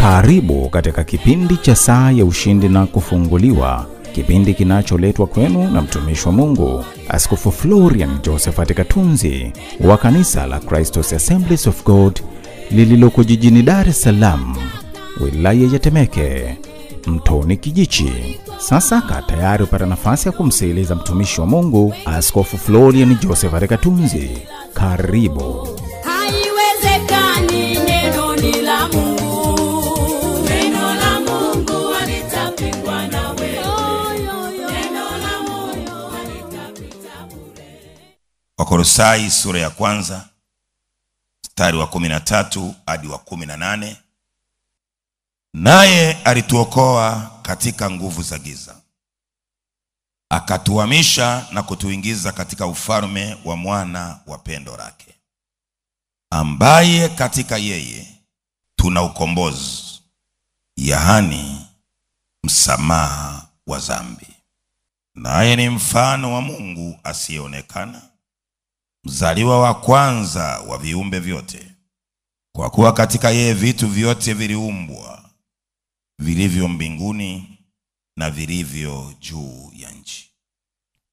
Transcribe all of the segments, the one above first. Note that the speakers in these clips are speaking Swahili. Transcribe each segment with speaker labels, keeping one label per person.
Speaker 1: Karibu katika kipindi cha Saa ya Ushindi na Kufunguliwa, kipindi kinacholetwa kwenu na mtumishi wa Mungu Askofu Florian Josephat Katunzi wa kanisa la Christos Assemblies of God lililoko jijini Dar es Salaam, wilaya ya Temeke, Mtoni Kijichi. Sasa kaa tayari upata nafasi ya kumsikiliza mtumishi wa Mungu Askofu Florian Josephat Katunzi. Karibu.
Speaker 2: Haiwezekani neno ni la Mungu. Neno la Mungu halitapingwa na wewe. Neno la Mungu halitapita bure.
Speaker 3: Wakolosai sura ya kwanza mstari wa 13 hadi wa 18. Naye alituokoa katika nguvu za giza, akatuhamisha na kutuingiza katika ufalme wa mwana wa pendo lake, ambaye katika yeye tuna ukombozi, yaani msamaha wa dhambi. Naye ni mfano wa Mungu asiyeonekana, mzaliwa wa kwanza wa viumbe vyote, kwa kuwa katika yeye vitu vyote viliumbwa, vilivyo mbinguni na vilivyo juu ya nchi,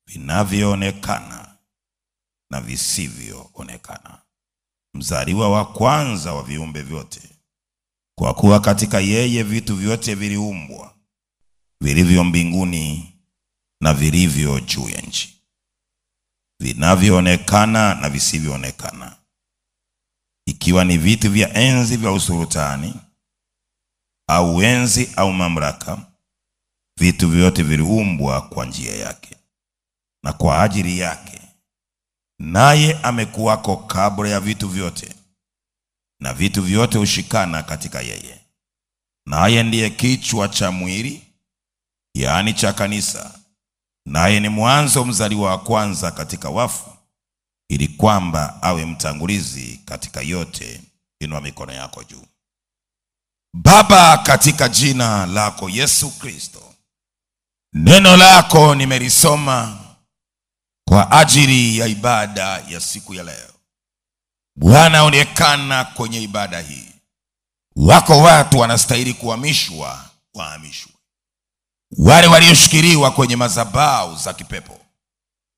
Speaker 3: vinavyoonekana na visivyoonekana. Mzaliwa wa kwanza wa viumbe vyote, kwa kuwa katika yeye vitu vyote viliumbwa, vilivyo mbinguni na vilivyo juu ya nchi, vinavyoonekana na visivyoonekana, ikiwa ni vitu vya enzi vya usultani au enzi au mamlaka. Vitu vyote viliumbwa kwa njia yake na kwa ajili yake, naye amekuwako kabla ya vitu vyote, na vitu vyote hushikana katika yeye. Naye ndiye kichwa cha mwili, yaani cha kanisa. Naye ni mwanzo, mzaliwa wa kwanza katika wafu, ili kwamba awe mtangulizi katika yote. Inua mikono yako juu. Baba, katika jina lako Yesu Kristo, neno lako nimelisoma kwa ajili ya ibada ya siku ya leo. Bwana, onekana kwenye ibada hii. Wako watu wanastahili kuhamishwa, wahamishwe. Wale walioshikiliwa kwenye madhabahu za kipepo,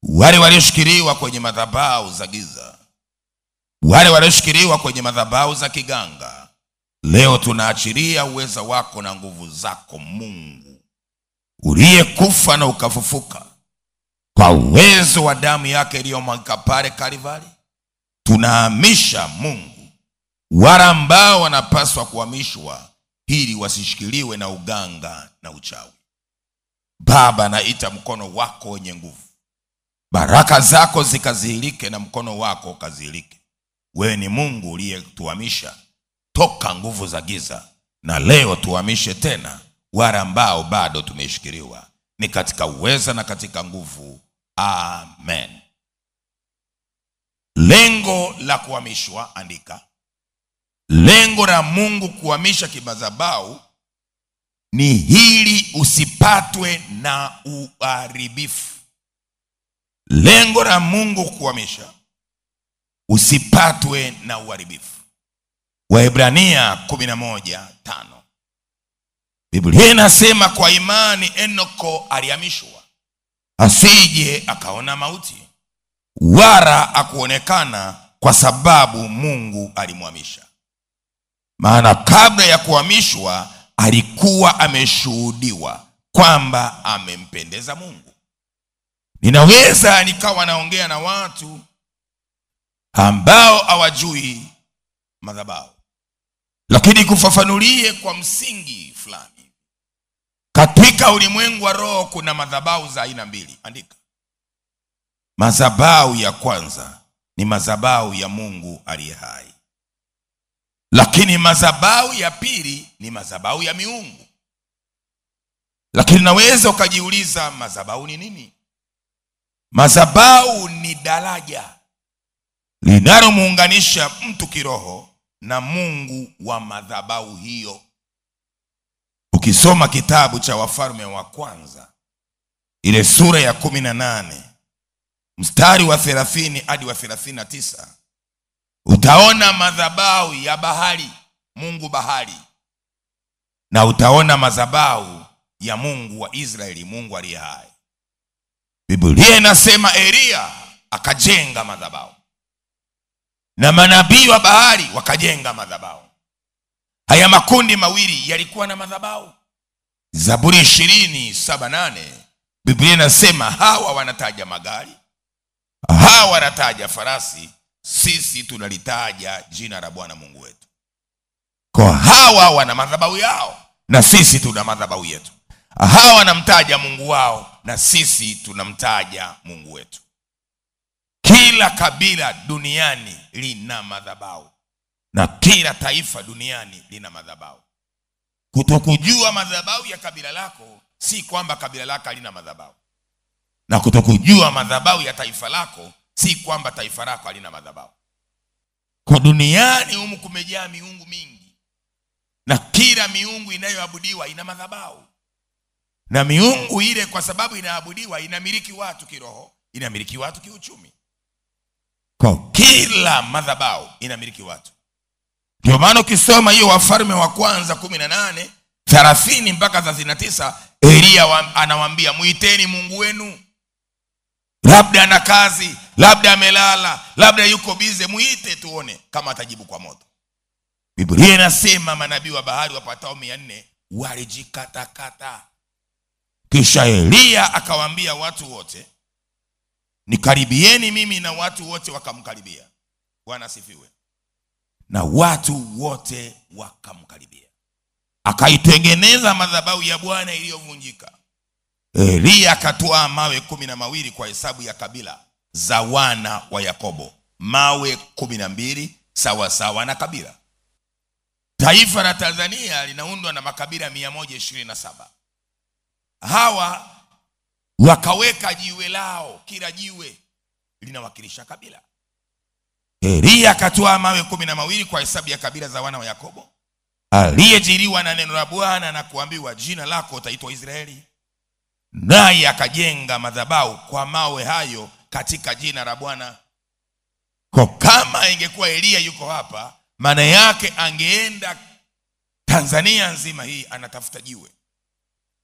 Speaker 3: wale walioshikiliwa kwenye madhabahu za giza, wale walioshikiliwa kwenye madhabahu za kiganga, leo tunaachilia uweza wako na nguvu zako Mungu, uliyekufa na ukafufuka kwa uwezo wa damu yake iliyomwagika pale Kalvari. Tunahamisha Mungu wale ambao wanapaswa kuhamishwa ili wasishikiliwe na uganga na uchawi. Baba, naita mkono wako wenye nguvu, baraka zako zikazihilike na mkono wako ukazihilike. Wewe ni Mungu uliyetuhamisha toka nguvu za giza, na leo tuhamishe tena wale ambao bado tumeshikiliwa, ni katika uweza na katika nguvu. Amen. Lengo la kuhamishwa, andika. Lengo la Mungu kuhamisha kimadhabahu ni hili: usipatwe na uharibifu. Lengo la Mungu kuhamisha, usipatwe na uharibifu. Waebrania 11:5. Biblia inasema kwa imani Enoko alihamishwa, asije akaona mauti, wala akuonekana, kwa sababu Mungu alimhamisha. Maana kabla ya kuhamishwa alikuwa ameshuhudiwa kwamba amempendeza Mungu. Ninaweza nikawa naongea na watu ambao hawajui madhabahu, lakini kufafanulie kwa msingi fulani. Katika ulimwengu wa roho kuna madhabahu za aina mbili. Andika. Madhabahu ya kwanza ni madhabahu ya Mungu aliye hai, lakini madhabahu ya pili ni madhabahu ya miungu. Lakini naweza ukajiuliza, madhabahu ni nini? Madhabahu ni daraja linalomuunganisha mtu kiroho na Mungu wa madhabahu hiyo. Ukisoma kitabu cha Wafalme wa kwanza, ile sura ya 18 mstari wa 30 hadi wa 39, utaona madhabahu ya bahari, Mungu bahari. na utaona madhabahu ya Mungu wa Israeli, Mungu aliye hai. Biblia inasema Elia akajenga madhabahu na manabii wa Baali wakajenga madhabahu. Haya makundi mawili yalikuwa na madhabahu. Zaburi 20:7-8 Biblia inasema hawa wanataja magari, hawa wanataja farasi, sisi tunalitaja jina la Bwana Mungu wetu. Kwa hawa wana madhabahu yao na sisi tuna madhabahu yetu. Hawa wanamtaja Mungu wao na sisi tunamtaja Mungu wetu. Kila kabila duniani lina madhabahu na kila taifa duniani lina madhabahu. Kutokujua madhabahu ya kabila lako si kwamba kabila lako halina madhabahu, na kutokujua madhabahu ya taifa lako si kwamba taifa lako halina madhabahu. Kwa duniani humu kumejaa miungu mingi, na kila miungu inayoabudiwa ina madhabahu. Na miungu ile kwa sababu inaabudiwa inamiliki watu kiroho, inamiliki watu kiuchumi. Kwa kila madhabahu inamiliki watu. Ndio maana ukisoma hiyo Wafalme wa kwanza 18:30-39 Elia anawaambia muiteni Mungu wenu. Labda ana kazi, labda amelala, labda yuko bize, muite tuone kama atajibu kwa moto. Biblia inasema manabii wa Baali wapatao 400 walijikatakata. Kisha Elia akawaambia watu wote, nikaribieni mimi, na watu wote wakamkaribia. Bwana asifiwe. Na watu wote wakamkaribia. Akaitengeneza madhabahu ya Bwana iliyovunjika. Elia akatoa mawe 12 kwa hesabu ya kabila za wana wa Yakobo. Mawe 12 sawa sawa na kabila. Taifa la Tanzania linaundwa na makabila 127. Hawa wakaweka jiwe lao, kila jiwe linawakilisha kabila. Elia akatoa mawe 12 kwa hesabu ya kabila za wana wa Yakobo, aliyejiliwa na neno la Bwana na kuambiwa jina lako utaitwa Israeli. Naye akajenga madhabahu kwa mawe hayo katika jina la Bwana. Kwa kama ingekuwa Elia yuko hapa, maana yake angeenda Tanzania nzima hii anatafuta jiwe.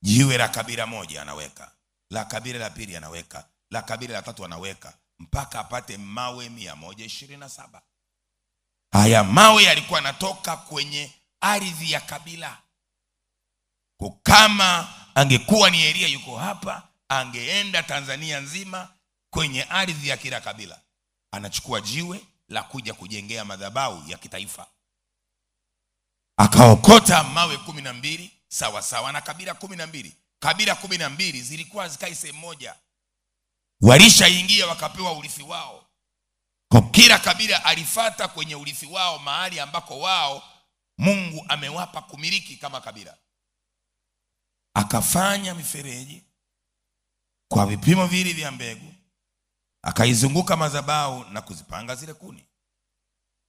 Speaker 3: Jiwe la kabila moja anaweka, la kabila la pili anaweka, la kabila la tatu anaweka, mpaka apate mawe 127. Haya mawe yalikuwa yanatoka kwenye ardhi ya kabila. Kwa kama angekuwa ni Elia yuko hapa, angeenda Tanzania nzima kwenye ardhi ya kila kabila, anachukua jiwe la kuja kujengea madhabahu ya kitaifa. Akaokota mawe 12 sawa sawa na kabila 12. Kabila 12 zilikuwa zikai sehemu moja, walishaingia wakapewa urithi wao. Kwa kila kabila alifata kwenye urithi wao mahali ambako wao Mungu amewapa kumiliki kama kabila. Akafanya mifereji kwa vipimo vile vya mbegu, akaizunguka madhabahu na kuzipanga zile kuni.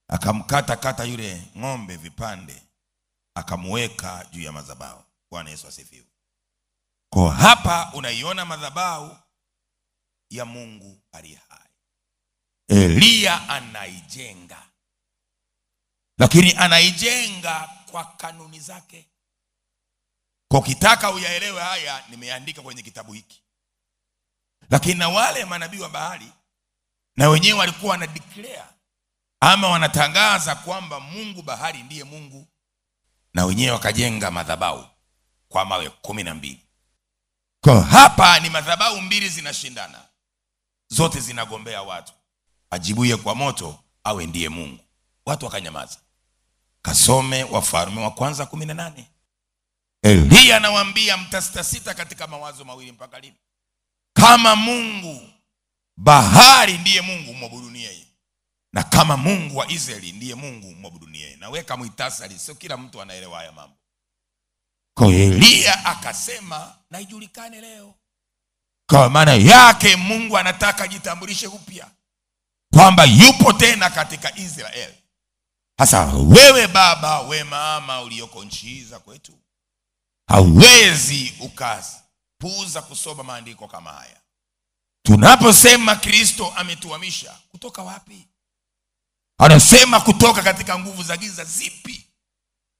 Speaker 3: Akamkata yule ng'ombe vipande, akamweka juu ya madhabahu. Bwana Yesu asifiwe. Kwa hapa unaiona madhabahu ya Mungu aliye hai. Elia anaijenga, lakini anaijenga kwa kanuni zake. Kwa kitaka uyaelewe haya, nimeandika kwenye kitabu hiki. Lakini na wale manabii wa Baali na wenyewe walikuwa wana declare ama wanatangaza kwamba Mungu Baali ndiye Mungu, na wenyewe wakajenga madhabahu kwa mawe 12. Kwa hapa ni madhabahu mbili zinashindana, zote zinagombea watu ajibuye kwa moto awe ndiye Mungu. Watu wakanyamaza. Kasome Wafalme wa kwanza 18. Elia anawaambia mtasita katika mawazo mawili mpaka lini? Kama Mungu Baali ndiye Mungu, mwabuduni yeye, na kama Mungu wa Israeli ndiye Mungu, mwabuduni yeye. Naweka muhtasari, sio kila mtu anaelewa haya mambo. Kwa Elia akasema na ijulikane leo. Kwa maana yake Mungu anataka jitambulishe upya kwamba yupo tena katika Israeli. Hasa wewe baba, we mama ulioko nchi za kwetu, hauwezi ukapuuza kusoma maandiko kama haya. Tunaposema Kristo ametuhamisha, kutoka wapi? Anasema kutoka katika nguvu za giza zipi?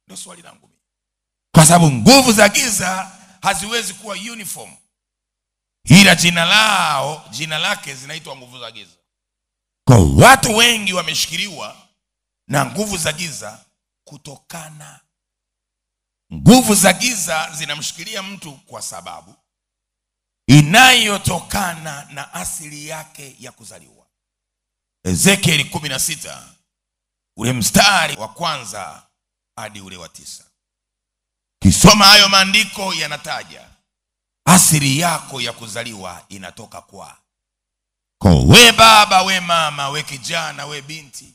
Speaker 3: Ndio swali langu mimi. Kwa kwa sababu nguvu za giza haziwezi kuwa uniform. Ila jina lake zinaitwa nguvu za giza. Kwa watu wengi wameshikiliwa na nguvu za giza kutokana. Nguvu za giza zinamshikilia mtu kwa sababu inayotokana na asili yake ya kuzaliwa. Ezekiel 16 ule mstari wa 1 hadi ule wa 9. Kisoma hayo maandiko yanataja asili yako ya kuzaliwa inatoka kwa we baba, we mama, we kijana, we binti.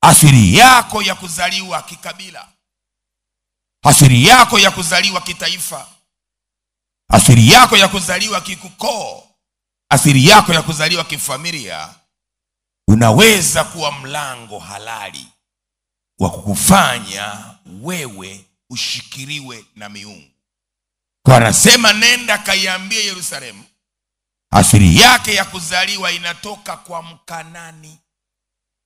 Speaker 3: Asili yako ya kuzaliwa kikabila, asili yako ya kuzaliwa kitaifa, asili yako ya kuzaliwa kikukoo, asili yako ya kuzaliwa kifamilia, unaweza kuwa mlango halali wa kukufanya wewe ushikiliwe na miungu. Kwa anasema nenda kaiambie Yerusalemu asili yake ya kuzaliwa inatoka kwa Mkanani.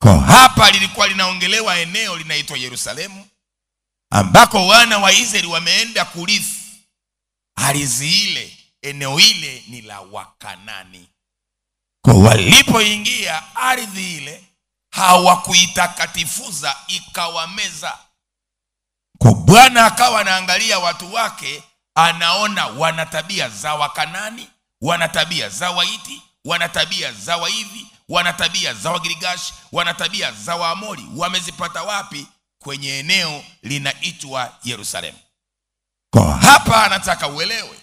Speaker 3: Kwa hapa lilikuwa linaongelewa eneo linaitwa Yerusalemu, ambako wana wa Israeli wameenda kurithi ardhi ile. Eneo ile ni la Wakanani. Kwa walipoingia ardhi ile hawakuitakatifuza, ikawameza. Kwa Bwana akawa anaangalia watu wake, anaona wana tabia za Wakanani, wana tabia za Waiti, wana tabia za Waivi, wana tabia za Wagirigashi, wana tabia za Waamori. Wamezipata wapi? Kwenye eneo linaitwa Yerusalemu. Kwa hapa anataka uelewe,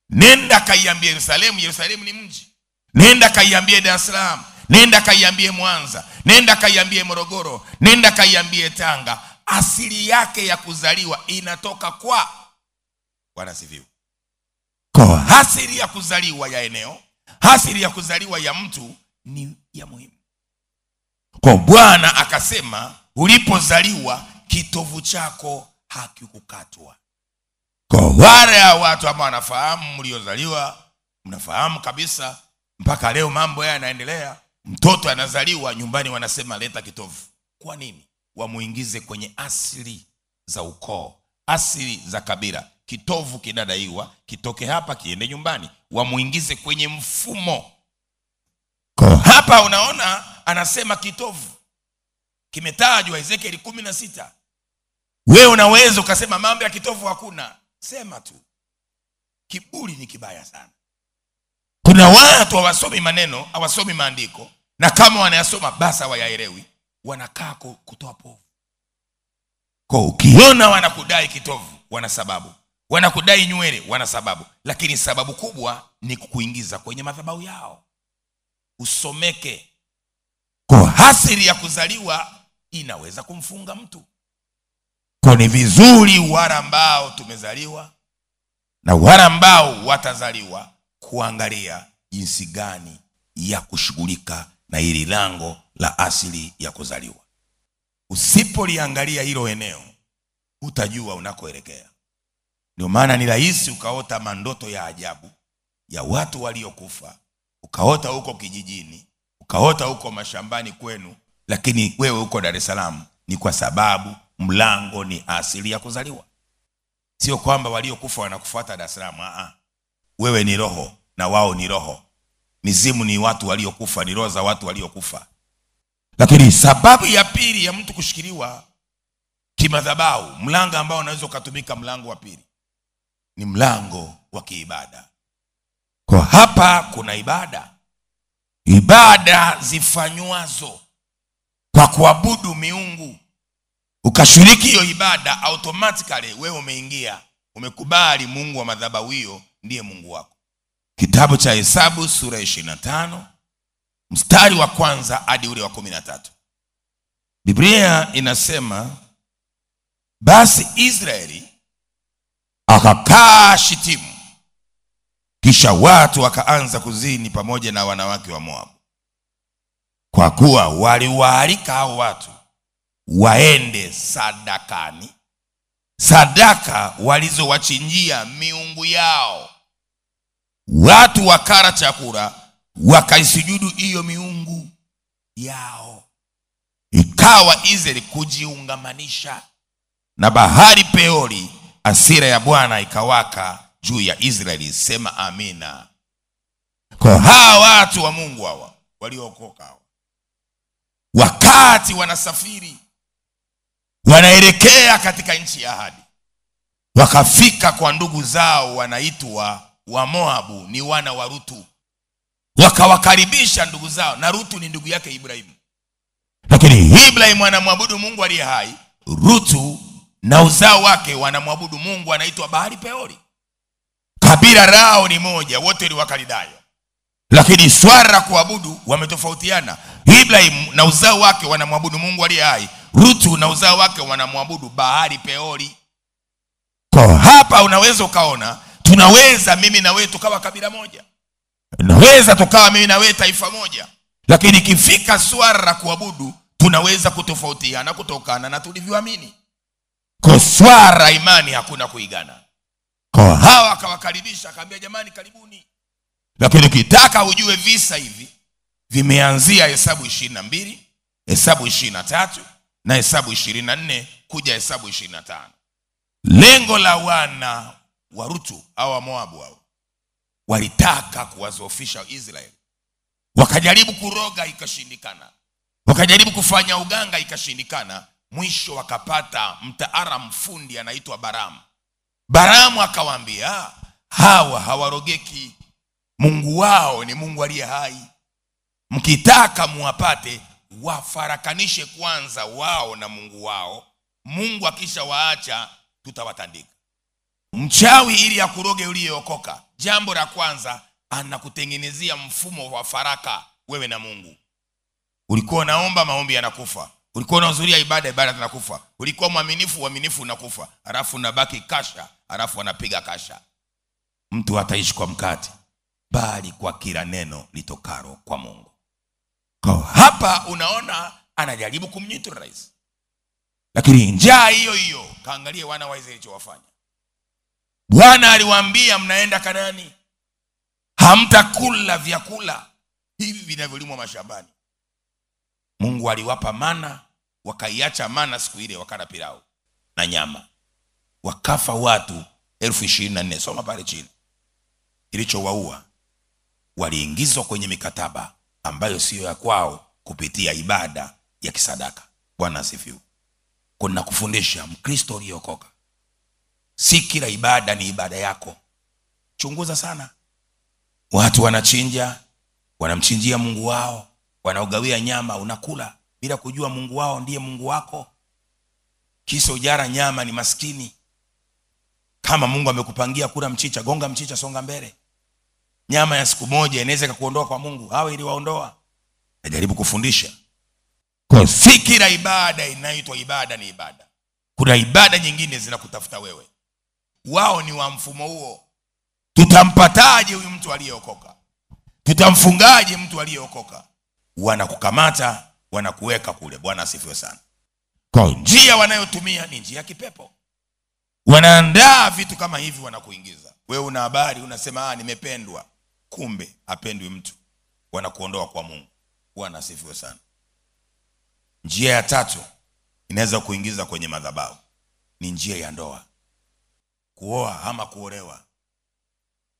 Speaker 3: nenda kaiambie Yerusalemu. Yerusalemu ni mji. Nenda kaiambie Dar es Salaam, nenda kaiambie Mwanza, nenda kaiambie Morogoro, nenda kaiambie Tanga, asili yake ya kuzaliwa inatoka kwa Bwana sifiwe. Kwa asili ya kuzaliwa ya eneo, asili ya kuzaliwa ya mtu ni ya muhimu. Kwa Bwana akasema ulipozaliwa kitovu chako hakikukatwa. Kwa wale watu ambao wanafahamu mliozaliwa, mnafahamu kabisa mpaka leo mambo haya yanaendelea. Mtoto anazaliwa nyumbani wanasema leta kitovu. Kwa nini? Wamuingize kwenye asili za ukoo, asili za kabila. Kitovu kinadaiwa kitoke hapa kiende nyumbani, wamuingize kwenye mfumo. Kwa hapa unaona anasema kitovu kimetajwa Ezekiel 16. Wewe unaweza ukasema mambo ya kitovu hakuna. Sema tu. Kiburi ni kibaya sana. Kuna watu hawasomi maneno, hawasomi maandiko, na kama wanayasoma basi hawayaelewi, wanakaa kutoa povu. Kwa ukiona wanakudai kitovu, wana sababu. Wanakudai nywele, wana sababu. Lakini sababu kubwa ni kukuingiza kwenye madhabahu yao. Usomeke. Kwa asili ya kuzaliwa inaweza kumfunga mtu. Kwa ni vizuri wale ambao tumezaliwa na wale ambao watazaliwa kuangalia jinsi gani ya kushughulika na hili lango la asili ya kuzaliwa. Usipoliangalia hilo eneo, utajua unakoelekea. Ndio maana ni rahisi ukaota mandoto ya ajabu ya watu waliokufa, ukaota huko kijijini, ukaota huko mashambani kwenu, lakini wewe uko Dar es Salaam. Ni kwa sababu mlango ni asili ya kuzaliwa. Sio kwamba waliokufa wanakufuata Dar es Salaam. Wewe ni roho na wao ni roho. Mizimu ni watu waliokufa, ni roho za watu waliokufa. Lakini sababu ya pili ya mtu kushikiliwa kimadhabahu, mlango ambao unaweza ukatumika, mlango wa pili ni mlango wa kiibada. Kwa hapa kuna ibada zifanywazo kwa kuabudu miungu. Ukashiriki hiyo ibada, automatically wewe umeingia, umekubali Mungu wa madhabahu hiyo ndiye Mungu wako. Kitabu cha Hesabu sura 25 mstari wa 1 hadi ule wa 13. Biblia inasema basi Israeli akakaa Shitimu, kisha watu wakaanza kuzini pamoja na wanawake wa Moabu, kwa kuwa waliwaalika hao watu waende sadakani, sadaka walizowachinjia miungu yao. Watu wakala chakula, wakaisujudu hiyo miungu yao. Ikawa Israeli kujiungamanisha na bahari Peori hasira ya Bwana ikawaka juu ya Israeli. Sema amina. Kwa hawa watu wa Mungu hawa waliookoka hawa, wakati wanasafiri wanaelekea katika nchi ya ahadi, wakafika kwa ndugu zao wanaitwa wa Moabu, ni wana wa Rutu. Wakawakaribisha ndugu zao, na Rutu ni ndugu yake Ibrahimu. Lakini Ibrahimu anamwabudu Mungu aliye hai, Rutu na uzao wake wanamwabudu Mungu anaitwa Baali Peori. Kabila lao ni moja, wote ni Wakaldayo, lakini swala la kuabudu wametofautiana. Ibrahimu na uzao wake wanamwabudu Mungu aliye hai, Rutu na uzao wake wanamwabudu Baali Peori. Kwa hapa unaweza ukaona, tunaweza mimi na wewe tukawa kabila moja, naweza tukawa mimi na wewe taifa moja, lakini ikifika swala la kuabudu tunaweza kutofautiana kutokana na tulivyoamini. Kwa swala imani hakuna kuigana. Kwa hawa akawakaribisha, akamwambia jamani karibuni. Lakini ukitaka ujue visa hivi vimeanzia Hesabu 22, Hesabu 23 na Hesabu 24 kuja Hesabu 25. Lengo la wana wa Rutu au Moabu hao walitaka kuwazofisha Israeli. Wakajaribu kuroga ikashindikana, wakajaribu kufanya uganga ikashindikana. Mwisho wakapata mtaalamu fundi anaitwa Baramu. Baramu akawaambia hawa hawarogeki, Mungu wao ni Mungu aliye hai. Mkitaka muwapate, wafarakanishe kwanza wao na Mungu wao. Mungu akisha waacha tutawatandika. Mchawi ili akuroge uliyeokoka, jambo la kwanza anakutengenezea mfumo wa faraka wewe na Mungu. Ulikuwa unaomba, maombi yanakufa. Ulikuwa unahudhuria ibada, ibada zinakufa. Ulikuwa mwaminifu, uaminifu unakufa. Alafu unabaki kasha, alafu anapiga kasha. Mtu hataishi kwa mkate, bali kwa kila neno litokalo kwa Mungu. Kwa hapa unaona anajaribu kumneutralize. Lakini njaa hiyo hiyo, kaangalie wana wa Israeli wafanya. Bwana aliwaambia mnaenda Kanaani, hamtakula vyakula hivi vinavyolimwa mashambani. Mungu aliwapa mana, wakaiacha mana siku ile, wakala pilau na nyama. Wakafa watu 24,000. Soma pale chini. Kilichowaua, waliingizwa kwenye mikataba ambayo sio ya kwao kupitia ibada ya kisadaka. Bwana asifiwe. Kuna kufundisha Mkristo aliyeokoka, si kila ibada ni ibada yako. Chunguza sana. Watu wanachinja, wanamchinjia Mungu wao, wanaugawia nyama, unakula bila kujua Mungu wao ndiye Mungu wako. Kisa ujara nyama ni maskini. Kama Mungu amekupangia kula mchicha, gonga mchicha, songa mbele. Nyama ya siku moja inaweza kukuondoa kwa Mungu, hawa ili waondoa. Najaribu kufundisha, kwa si kila ibada inaitwa ibada ni ibada. Kuna ibada nyingine zinakutafuta wewe. Wao ni wa mfumo huo. Tutampataje huyu mtu aliyeokoka? Tutamfungaje mtu aliyeokoka? Wanakukamata, wanakuweka kule. Bwana asifiwe sana. Kwa njia wanayotumia ni njia ya kipepo. Wanaandaa vitu kama hivi, wanakuingiza. Wewe una habari, unasema nimependwa. Kumbe hapendwi mtu. Wanakuondoa kwa Mungu. Bwana asifiwe sana. Njia ya tatu inaweza kuingiza kwenye madhabahu, ni njia ya ndoa. Kuoa ama kuolewa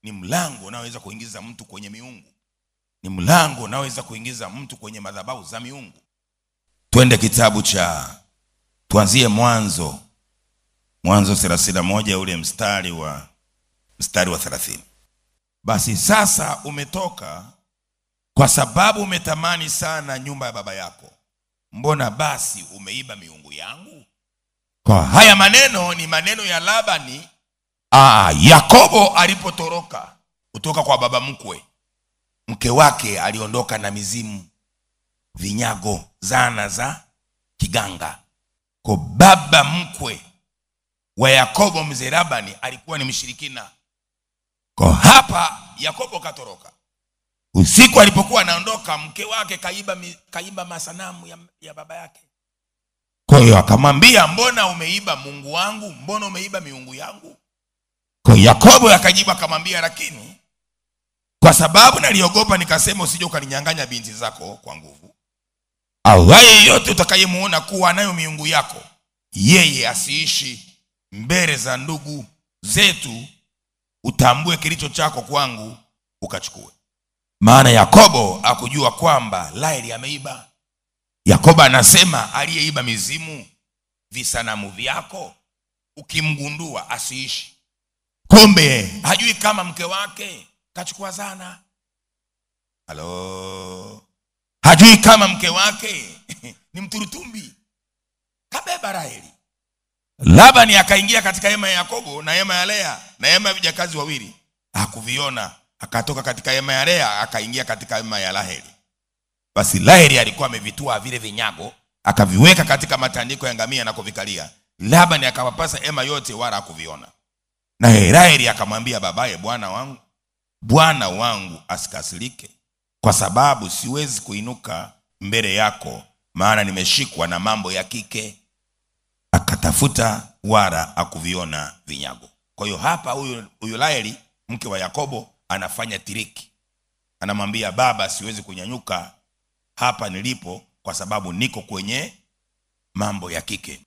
Speaker 3: ni mlango unaoweza kuingiza mtu kwenye miungu. Ni mlango unaoweza kuingiza mtu kwenye madhabahu za miungu. Twende kitabu cha, tuanzie Mwanzo 31 ule mstari wa 30. Basi sasa umetoka kwa sababu umetamani sana nyumba ya baba yako. Mbona basi umeiba miungu yangu? Kwa haya maneno ni maneno ya Labani. Yakobo alipotoroka kutoka kwa baba mkwe, mke wake aliondoka na mizimu, vinyago, zana za kiganga. Kwa baba mkwe wa Yakobo, mzee Labani, alikuwa ni mshirikina. Kwa hapa Yakobo katoroka. Usiku alipokuwa anaondoka, mke wake kaiba masanamu ya baba yake. Kwa hiyo akamwambia, mbona umeiba Mungu wangu? Mbona umeiba miungu yangu? Kwa Yakobo akajibu akamwambia, lakini kwa sababu naliogopa nikasema usije ukaninyang'anya binti zako kwa nguvu. Awaye yote utakayemuona kuwa nayo miungu yako, yeye asiishi mbele za ndugu zetu, utambue kilicho chako kwangu ukachukue. Maana Yakobo akujua kwamba Raheli ameiba. Yakobo anasema aliyeiba mizimu, visanamu vyako, ukimgundua asiishi. Kumbe hajui kama mke wake kachukua zana. Halo. Hajui kama mke wake ni mturutumbi, kabeba Raheli. Labani akaingia katika hema ya Yakobo na hema ya Lea na hema ya vijakazi wawili, hakuviona. Akatoka katika hema ya Lea akaingia katika hema ya Raheli. Basi Raheli alikuwa amevitua vile vinyago, akaviweka katika matandiko ya ngamia na kuvikalia. Labani akawapasa hema yote, wala hakuviona. Na Raheli akamwambia babaye, bwana wangu asikasirike, kwa sababu siwezi kuinuka mbele yako, maana nimeshikwa na mambo ya kike. Akatafuta wala akuviona vinyago. Kwa hiyo hapa huyu Raheli mke wa Yakobo anafanya tiriki. Anamwambia baba, siwezi kunyanyuka hapa nilipo kwa sababu niko kwenye mambo ya kike.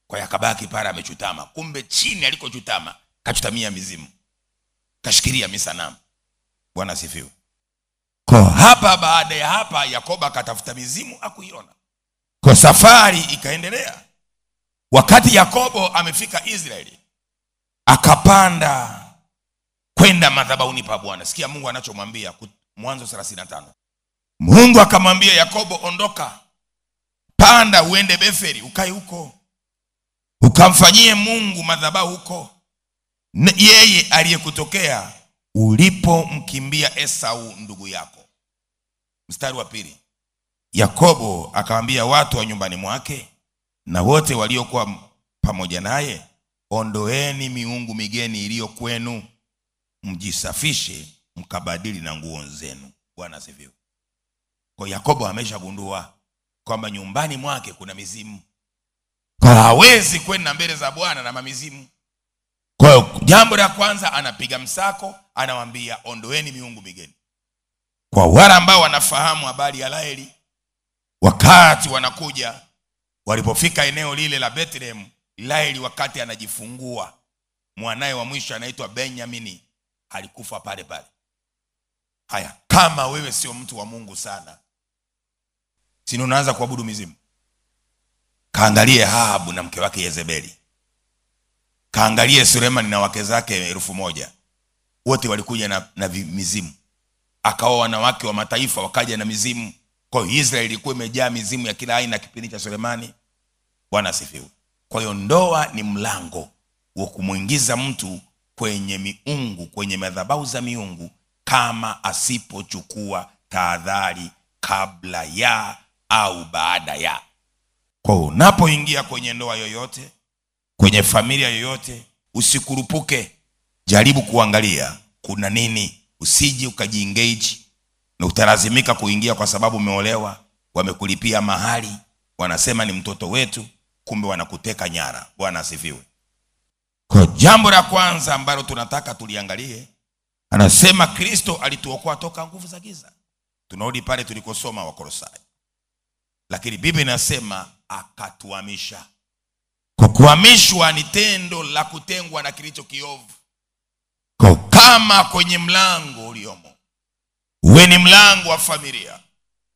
Speaker 3: Kwa hiyo akabaki pale amechutama. Kumbe chini alikochutama kachutamia mizimu, kashikilia misanamu. Bwana asifiwe. Kwa hapa baada ya hapa Yakobo akatafuta mizimu akuiona. Kwa safari ikaendelea. Wakati Yakobo amefika Israeli, akapanda kwenda madhabahuni pa Bwana. Sikia Mungu anachomwambia Mwanzo 35. Mungu akamwambia Yakobo, ondoka, panda uende Betheli, ukae huko, ukamfanyie Mungu madhabahu huko, yeye aliyekutokea ulipomkimbia Esau ndugu yako. Mstari wa 2. Yakobo akamwambia watu wa nyumbani mwake na wote waliokuwa pamoja naye, ondoeni miungu migeni iliyo kwenu, mjisafishe, mkabadili na nguo zenu. Bwana asifiwe. Kwa Yakobo ameshagundua kwamba nyumbani mwake kuna mizimu. Kwa hawezi kwenda mbele za Bwana na mamizimu. Kwa jambo la kwanza anapiga msako, anawaambia ondoeni miungu migeni. Kwa wale ambao wanafahamu habari ya Raheli, wakati wanakuja, walipofika eneo lile la Bethlehem, Raheli wakati anajifungua mwanae wa mwisho anaitwa Benyamini, alikufa pale pale. Haya, kama wewe sio mtu wa Mungu sana, si unaanza kuabudu mizimu? Kaangalie Ahabu na mke wake Yezebeli. Kaangalie Sulemani na wake zake 1000. Wote walikuja na mizimu. Akaoa wanawake wa mataifa wakaja na mizimu. Kwa hiyo Israeli ilikuwa imejaa mizimu ya kila aina kipindi cha Sulemani. Bwana asifiwe. Kwa hiyo ndoa ni mlango wa kumuingiza mtu kwenye miungu, kwenye madhabahu za miungu, kama asipochukua tahadhari kabla ya au baada ya. Kwa hiyo unapoingia kwenye ndoa yoyote, kwenye familia yoyote, usikurupuke. Jaribu kuangalia kuna nini, usije ukajiengage na utalazimika kuingia kwa sababu umeolewa, wamekulipia mahali, wanasema ni mtoto wetu, kumbe wanakuteka nyara. Bwana asifiwe. Kwa jambo la kwanza ambalo tunataka tuliangalie, anasema Kristo alituokoa toka nguvu za giza. Tunarudi pale tulikosoma Wakolosai. Lakini Biblia inasema akatuhamisha. Kwa kuhamishwa ni tendo la kutengwa na kilicho kiovu. Kwa kama kwenye mlango uliomo, uwe ni mlango wa familia,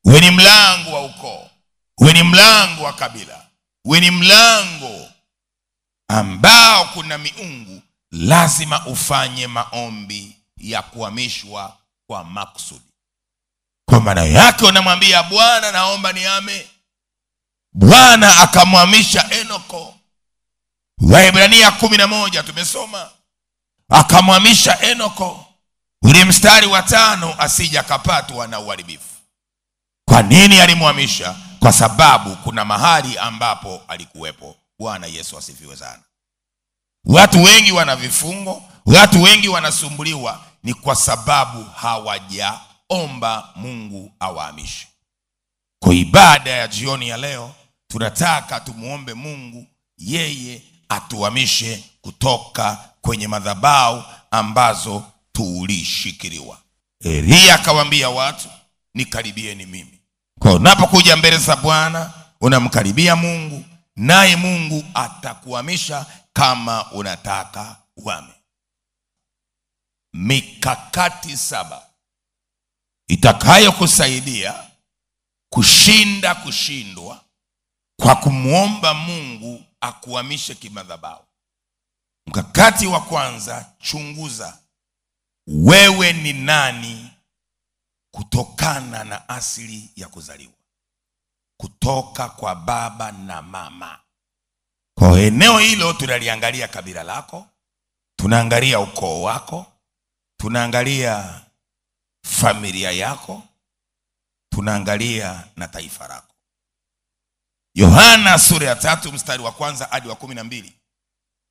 Speaker 3: uwe ni mlango wa ukoo, uwe ni mlango wa kabila, uwe ni mlango ambao kuna miungu, lazima ufanye maombi ya kuhamishwa kwa makusudi. Kwa maana yake unamwambia Bwana, naomba nihame. Bwana akamhamisha Enoko. Waebrania 11 tumesoma. Akamhamisha Enoko. Ule mstari wa 5, asija kapatwa na uharibifu. Kwa nini alimhamisha? Kwa sababu kuna mahali ambapo alikuwepo. Bwana Yesu asifiwe sana. Watu wengi wana vifungo, watu wengi wanasumbuliwa, ni kwa sababu hawajaomba Mungu awahamishe. Kwa ibada ya jioni ya leo, tunataka tumuombe Mungu yeye atuhamishe kutoka kwenye madhabahu ambazo tulishikiliwa. Elia akawaambia watu, nikaribieni mimi. Kwa unapokuja mbele za Bwana, unamkaribia Mungu, naye Mungu atakuhamisha kama unataka uhame. Mikakati 7 itakayo kusaidia kushinda kushindwa kwa kumuomba Mungu akuhamishe kimadhabahu. Mkakati wa kwanza, chunguza wewe ni nani kutokana na asili ya kuzaliwa, kutoka kwa baba na mama. Kwa eneo hilo tunaliangalia kabila lako, tunaangalia ukoo wako, tunaangalia familia yako, tunaangalia na taifa lako. Yohana sura ya 3 mstari wa 1 hadi wa 12.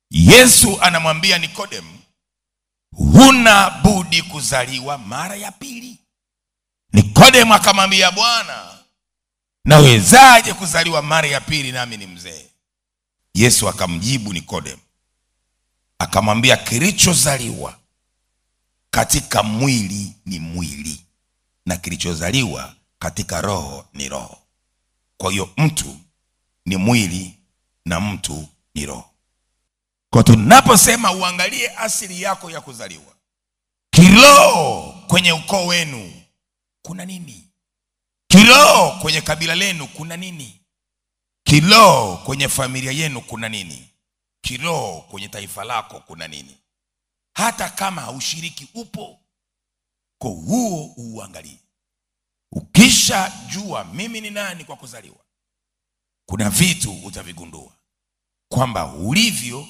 Speaker 3: Yesu anamwambia Nikodemu, huna budi kuzaliwa mara ya pili. Nikodemu akamwambia, Bwana, nawezaje kuzaliwa mara ya pili nami ni mzee? Yesu akamjibu Nikodemu akamwambia, kilichozaliwa katika mwili ni mwili, na kilichozaliwa katika roho ni roho. Kwa hiyo mtu ni mwili na mtu ni roho. Kwa tunaposema uangalie asili yako ya kuzaliwa, kiroho kwenye ukoo wenu kuna nini? Kiroho kwenye kabila lenu kuna nini? Kiroho kwenye familia yenu kuna nini? Kiroho kwenye taifa lako kuna nini? Hata kama haushiriki upo, kwa huo uangalie. Ukisha jua mimi ni nani kwa kuzaliwa, kuna vitu utavigundua kwamba ulivyo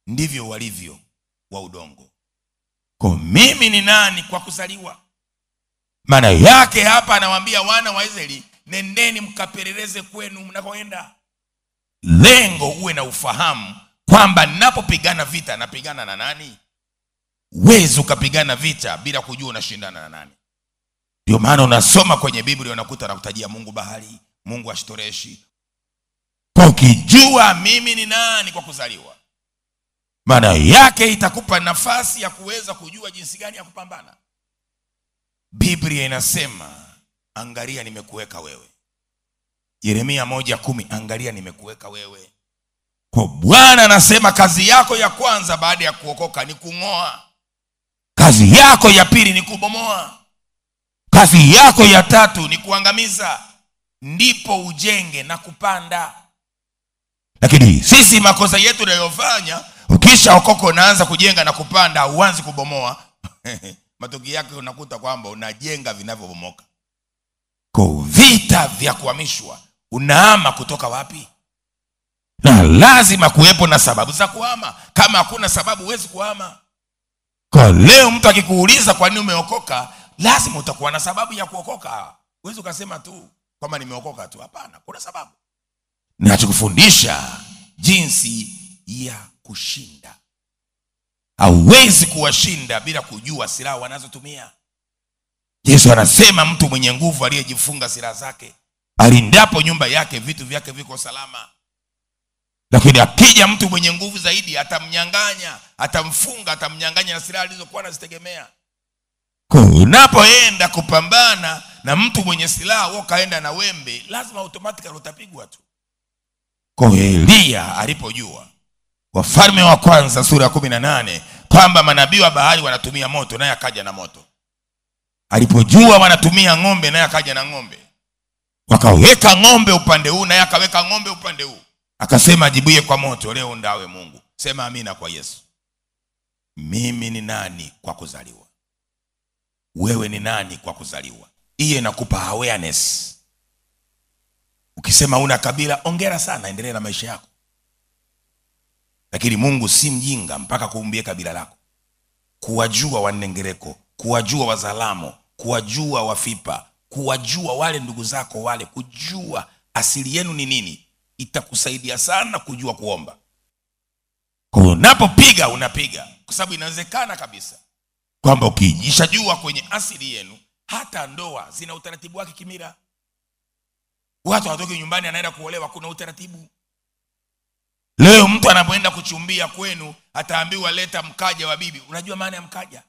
Speaker 3: ndivyo walivyo wa udongo. Kwa mimi ni nani kwa kuzaliwa, maana yake hapa anawaambia wana wa Israeli, nendeni mkapeleleze kwenu mnakoenda. Lengo uwe na ufahamu kwamba ninapopigana vita napigana na nani. Huwezi ukapigana vita bila kujua unashindana na nani. Ndio maana unasoma kwenye Biblia unakuta anakutajia Mungu bahari, Mungu Ashtoreshi. Kwa ukijua mimi ni nani kwa kuzaliwa, maana yake itakupa nafasi ya kuweza kujua jinsi gani ya kupambana. Biblia inasema, angalia nimekuweka wewe. Yeremia 1:10, angalia nimekuweka wewe. Kwa Bwana anasema kazi yako ya kwanza baada ya kuokoka ni kung'oa. Kazi yako ya pili ni kubomoa. Kazi yako ya tatu ni kuangamiza, ndipo ujenge na kupanda. Lakini sisi makosa yetu tunayofanya, ukisha okoka unaanza kujenga na kupanda, uanze kubomoa. Matokeo yake unakuta kwamba unajenga vinavyobomoka. Kwa vita vya kuhamishwa, unahama kutoka wapi? Na lazima kuwepo na sababu za kuhama. Kama hakuna sababu huwezi kuhama. Kwa leo mtu akikuuliza kwa nini umeokoka, lazima utakuwa na sababu ya kuokoka. Huwezi ukasema tu kwamba nimeokoka tu, hapana, kuna sababu. Na tukufundisha jinsi ya kushinda. Hauwezi kuwashinda bila kujua silaha wanazotumia. Yesu anasema mtu mwenye nguvu aliyejifunga silaha zake, alindapo nyumba yake vitu vyake viko salama. Lakini akija mtu mwenye nguvu zaidi, atamnyang'anya, atamfunga, atamnyang'anya na silaha alizokuwa anazitegemea. Kwa unapoenda kupambana na mtu mwenye silaha, wewe kaenda na wembe, lazima automatically utapigwa tu. Kwa Elia alipojua, Wafalme wa kwanza sura ya 18, kwamba manabii wa Baali wanatumia moto, naye akaja na moto. Alipojua wanatumia ng'ombe, naye akaja na ng'ombe. Wakaweka ng'ombe upande huu, naye akaweka ng'ombe upande huu. Akasema, jibuye kwa moto, leo ndawe Mungu. Sema amina kwa Yesu. Mimi ni nani kwa kuzaliwa? Wewe ni nani kwa kuzaliwa? Iye inakupa awareness. Ukisema una kabila, ongera sana, endelea na maisha yako. Lakini Mungu si mjinga mpaka kuumbie kabila lako. Kuwajua Wanengereko, kuwajua Wazalamo, kuwajua Wafipa, kuwajua wale ndugu zako wale, kujua asili yenu ni nini, itakusaidia sana kujua kuomba. Kwa unapopiga unapiga, kwa sababu inawezekana kabisa kwamba ukijishajua kwenye asili yenu, hata ndoa zina utaratibu wake kimila. Watu watoke nyumbani anaenda kuolewa, kuna utaratibu. Leo mtu anapoenda kuchumbia kwenu, ataambiwa leta mkaja wa bibi. Unajua maana ya mkaja?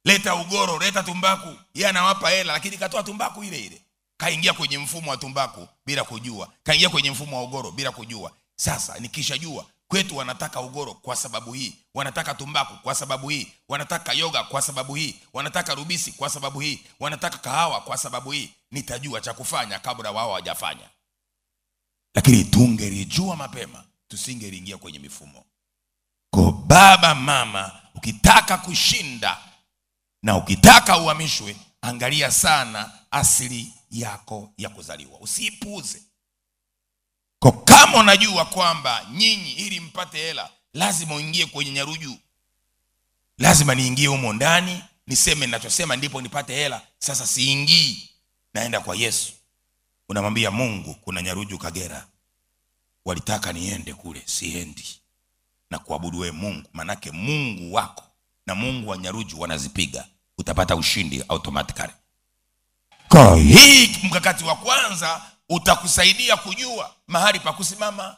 Speaker 3: Leta ugoro, leta tumbaku. Yeye anawapa hela, lakini katoa tumbaku ile ile. Kaingia kwenye mfumo wa tumbaku bila kujua. Kaingia kwenye mfumo wa ugoro bila kujua. Sasa nikishajua Kwetu wanataka ugoro kwa sababu hii, wanataka tumbaku kwa sababu hii, wanataka yoga kwa sababu hii, wanataka rubisi kwa sababu hii, wanataka kahawa kwa sababu hii. Nitajua cha kufanya kabla wao hawajafanya. Lakini tungelijua mapema, tusingeliingia kwenye mifumo. Kwa baba mama, ukitaka kushinda na ukitaka uhamishwe, angalia sana asili yako ya kuzaliwa. Usipuuze. Kwa kama unajua kwamba nyinyi ili mpate hela lazima uingie kwenye nyaruju, lazima niingie humo ndani niseme ninachosema ndipo nipate hela, sasa siingii, naenda kwa Yesu. Unamwambia Mungu, kuna nyaruju Kagera, walitaka niende kule, siendi, na kuabudu wewe Mungu. Manake Mungu wako na Mungu wa nyaruju wanazipiga, utapata ushindi automatically. Kwa hii mkakati wa kwanza utakusaidia kujua mahali pa kusimama,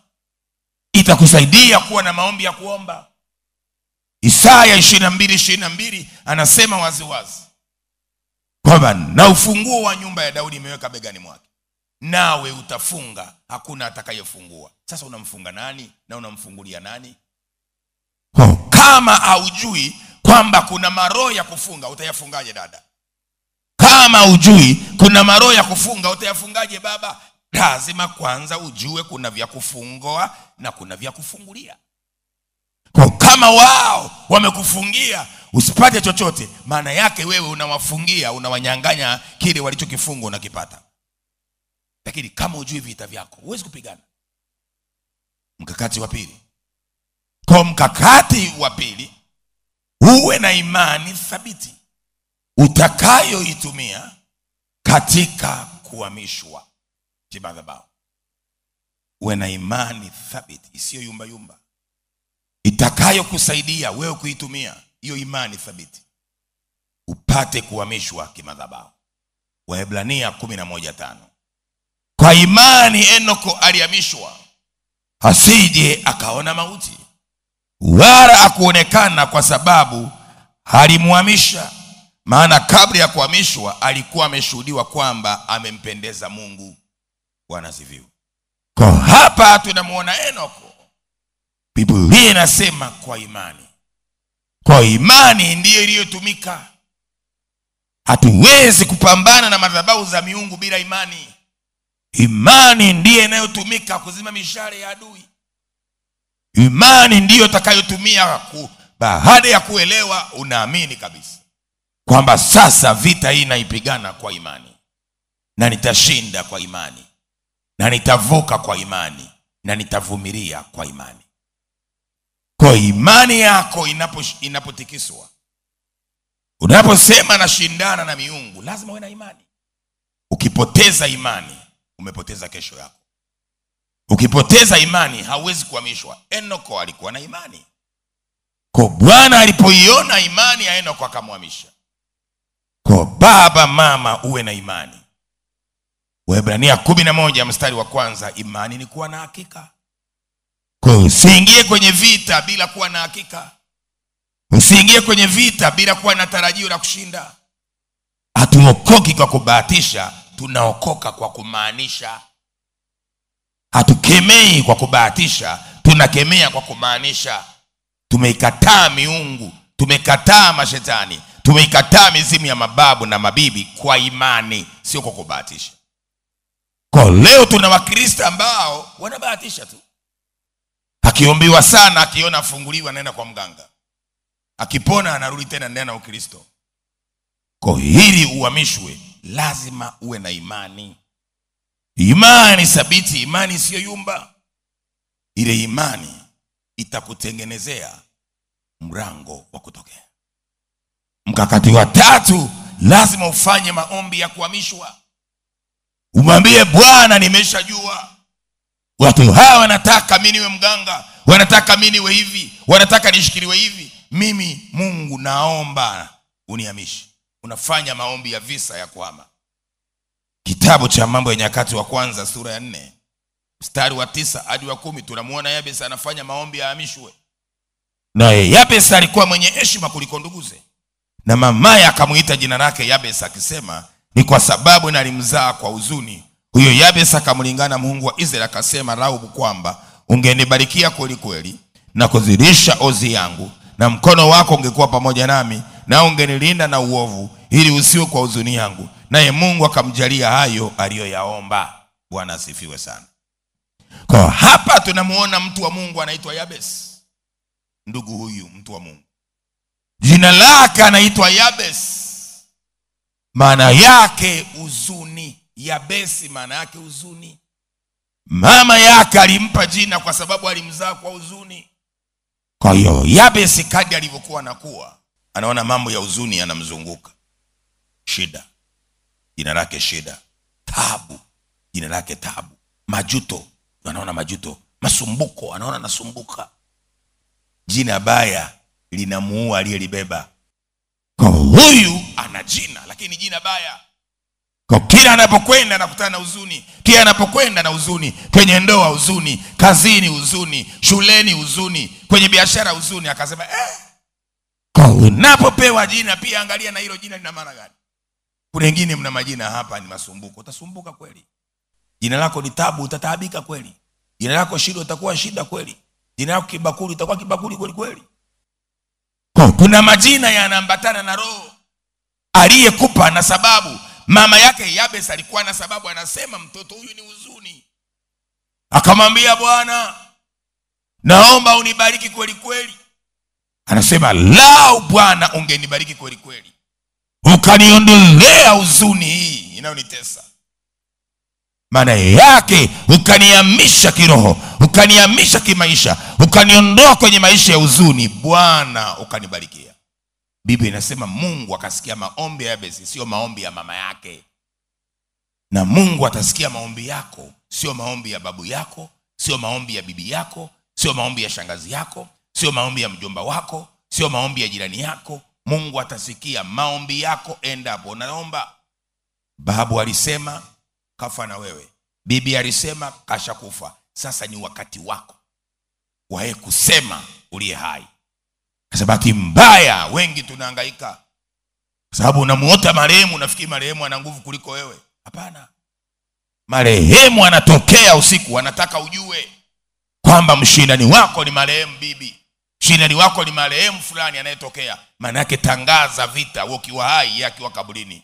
Speaker 3: itakusaidia kuwa na maombi ya kuomba. Isaya 22:22 anasema waziwazi kwamba na ufunguo wa nyumba ya Daudi imeweka begani mwake, nawe utafunga, hakuna atakayefungua. Sasa unamfunga nani na unamfungulia nani? Kama haujui kwamba kuna maroho ya kufunga, utayafungaje dada? Kama hujui kuna maroho ya kufunga, utayafungaje baba? Lazima kwanza ujue kuna vya kufungwa na kuna vya kufungulia. Kwa kama wao wamekufungia usipate chochote, maana yake wewe unawafungia, unawanyang'anya kile walichokifunga unakipata. Lakini kama hujui vita vyako, huwezi kupigana. Mkakati wa pili. Kwa mkakati wa pili, uwe na imani thabiti utakayoitumia katika kuhamishwa kimadhabahu. Uwe na imani thabiti isiyo yumba yumba, itakayokusaidia wewe kuitumia hiyo imani thabiti upate kuhamishwa kimadhabahu. Waebrania 11:5. Kwa imani Enoko alihamishwa asije akaona mauti, wala akuonekana kwa sababu alimuhamisha, maana kabla ya kuhamishwa alikuwa ameshuhudiwa kwamba amempendeza Mungu. Bwana asifiwe. Kwa hapa tunamuona Enoko, Biblia inasema kwa imani. Kwa imani ndiyo iliyotumika. Hatuwezi kupambana na madhabahu za miungu bila imani. Imani ndiyo inayotumika kuzima mishale ya adui. Imani ndiyo utakayotumia baada ya kuelewa, unaamini kabisa kwamba sasa vita hii naipigana kwa imani, na nitashinda kwa imani, na nitavuka kwa imani, na nitavumilia kwa imani. Kwa imani yako inapotikiswa, unaposema nashindana na miungu, lazima uwe na imani. Ukipoteza imani, umepoteza kesho yako. Ukipoteza imani, hauwezi kuhamishwa. Enoko alikuwa na imani. Kwa Bwana alipoiona imani ya Enoko akamhamisha. Kwa baba mama, uwe na imani. Waebrania 11:1, imani ni kuwa na hakika. Kwa usiingie kwenye vita bila kuwa na hakika. Usiingie kwenye vita bila kuwa na tarajio la kushinda. Hatuokoki kwa kubahatisha, tunaokoka kwa kumaanisha. Hatukemei kwa kubahatisha, tunakemea kwa kumaanisha. Tumeikataa miungu, tumekataa mashetani, tumeikataa mizimu ya mababu na mabibi kwa imani, sio kwa kubahatisha. Kwa leo tuna Wakristo ambao wanabahatisha tu. Akiombiwa sana, akiona afunguliwa, anaenda kwa mganga. Akipona anarudi tena ndani ya Ukristo. Kwa hili uhamishwe, lazima uwe na imani. Imani thabiti, imani sio yumba. Ile imani itakutengenezea mlango wa kutokea. Mkakati wa tatu, lazima ufanye maombi ya kuhamishwa. Umwambie Bwana, nimeshajua watu hawa wanataka mimi niwe mganga, wanataka mimi niwe hivi, wanataka nishikiliwe hivi. Mimi Mungu naomba unihamishe. Unafanya maombi ya visa ya kuhama. Kitabu cha Mambo ya Nyakati wa Kwanza sura ya 4 mstari wa 9 hadi wa 10, tunamuona Yabesi anafanya maombi ya hamishwe. Na Yabesi alikuwa mwenye heshima kuliko nduguze, na mamaye akamuita jina lake Yabesi akisema, ni kwa sababu nalimzaa kwa huzuni. Huyo Yabesi akamlingana Mungu wa Israeli akasema, Raubu, kwamba ungenibarikia kweli kweli na kuzidisha ozi yangu, na mkono wako ungekuwa pamoja nami, na ungenilinda na uovu, ili usiwe kwa huzuni yangu. Naye Mungu akamjalia hayo aliyoyaomba. Bwana asifiwe sana. Kwa hapa tunamuona mtu wa Mungu anaitwa Yabes. Ndugu huyu mtu wa Mungu, jina lake anaitwa Yabes, maana yake huzuni. Yabesi maana yake huzuni. Mama yake alimpa jina kwa sababu alimzaa kwa huzuni. Kwa hiyo Yabesi kadri alivyokuwa anakuwa, anaona mambo ya huzuni yanamzunguka. Shida, jina lake shida. Taabu, jina lake taabu. Majuto, anaona majuto. Masumbuko, anaona nasumbuka. Jina baya linamuua aliyelibeba. Kwa huyu ana jina lakini jina baya. Kwa kila anapokwenda anakutana na huzuni, kila anapokwenda na huzuni, kwenye ndoa huzuni, kazini huzuni, shuleni huzuni, kwenye biashara huzuni. Akasema kwa unapopewa jina pia angalia na hilo jina lina maana gani. Kuna wengine mna majina hapa ni masumbuko, utasumbuka kweli. Jina lako ni tabu, utataabika kweli. Jina lako shida, utakuwa shida kweli. Jina lako kibakuli, utakuwa kibakuli kweli kweli. Kuna majina yanaambatana na roho aliyekupa, na sababu mama yake Yabes alikuwa na sababu. Anasema mtoto huyu ni huzuni. Akamwambia, Bwana, naomba unibariki kweli kweli. Anasema, lao Bwana ungenibariki kweli kweli, ukaniondolea huzuni hii inayonitesa. Maana yake ukanihamisha kiroho, ukanihamisha kimaisha, ukaniondoa kwenye maisha ya huzuni. Bwana ukanibarikia. Biblia inasema Mungu akasikia maombi ya Yabesi, sio maombi ya mama yake. Na Mungu atasikia maombi yako, sio maombi ya babu yako, sio maombi ya bibi yako, sio maombi ya shangazi yako, sio maombi ya mjomba wako, sio maombi ya jirani yako. Mungu atasikia maombi yako endapo naomba. Babu alisema kafa na wewe, bibi alisema kashakufa. Sasa ni wakati wako wae kusema uliye hai. Sababu mbaya wengi tunahangaika sababu unamuota marehemu, unafikiri marehemu ana nguvu kuliko wewe. Hapana. Marehemu anatokea usiku, anataka ujue kwamba mshindani wako ni marehemu bibi, mshindani wako ni marehemu fulani anayetokea. Maana yake tangaza vita wewe ukiwa hai, yeye akiwa kaburini.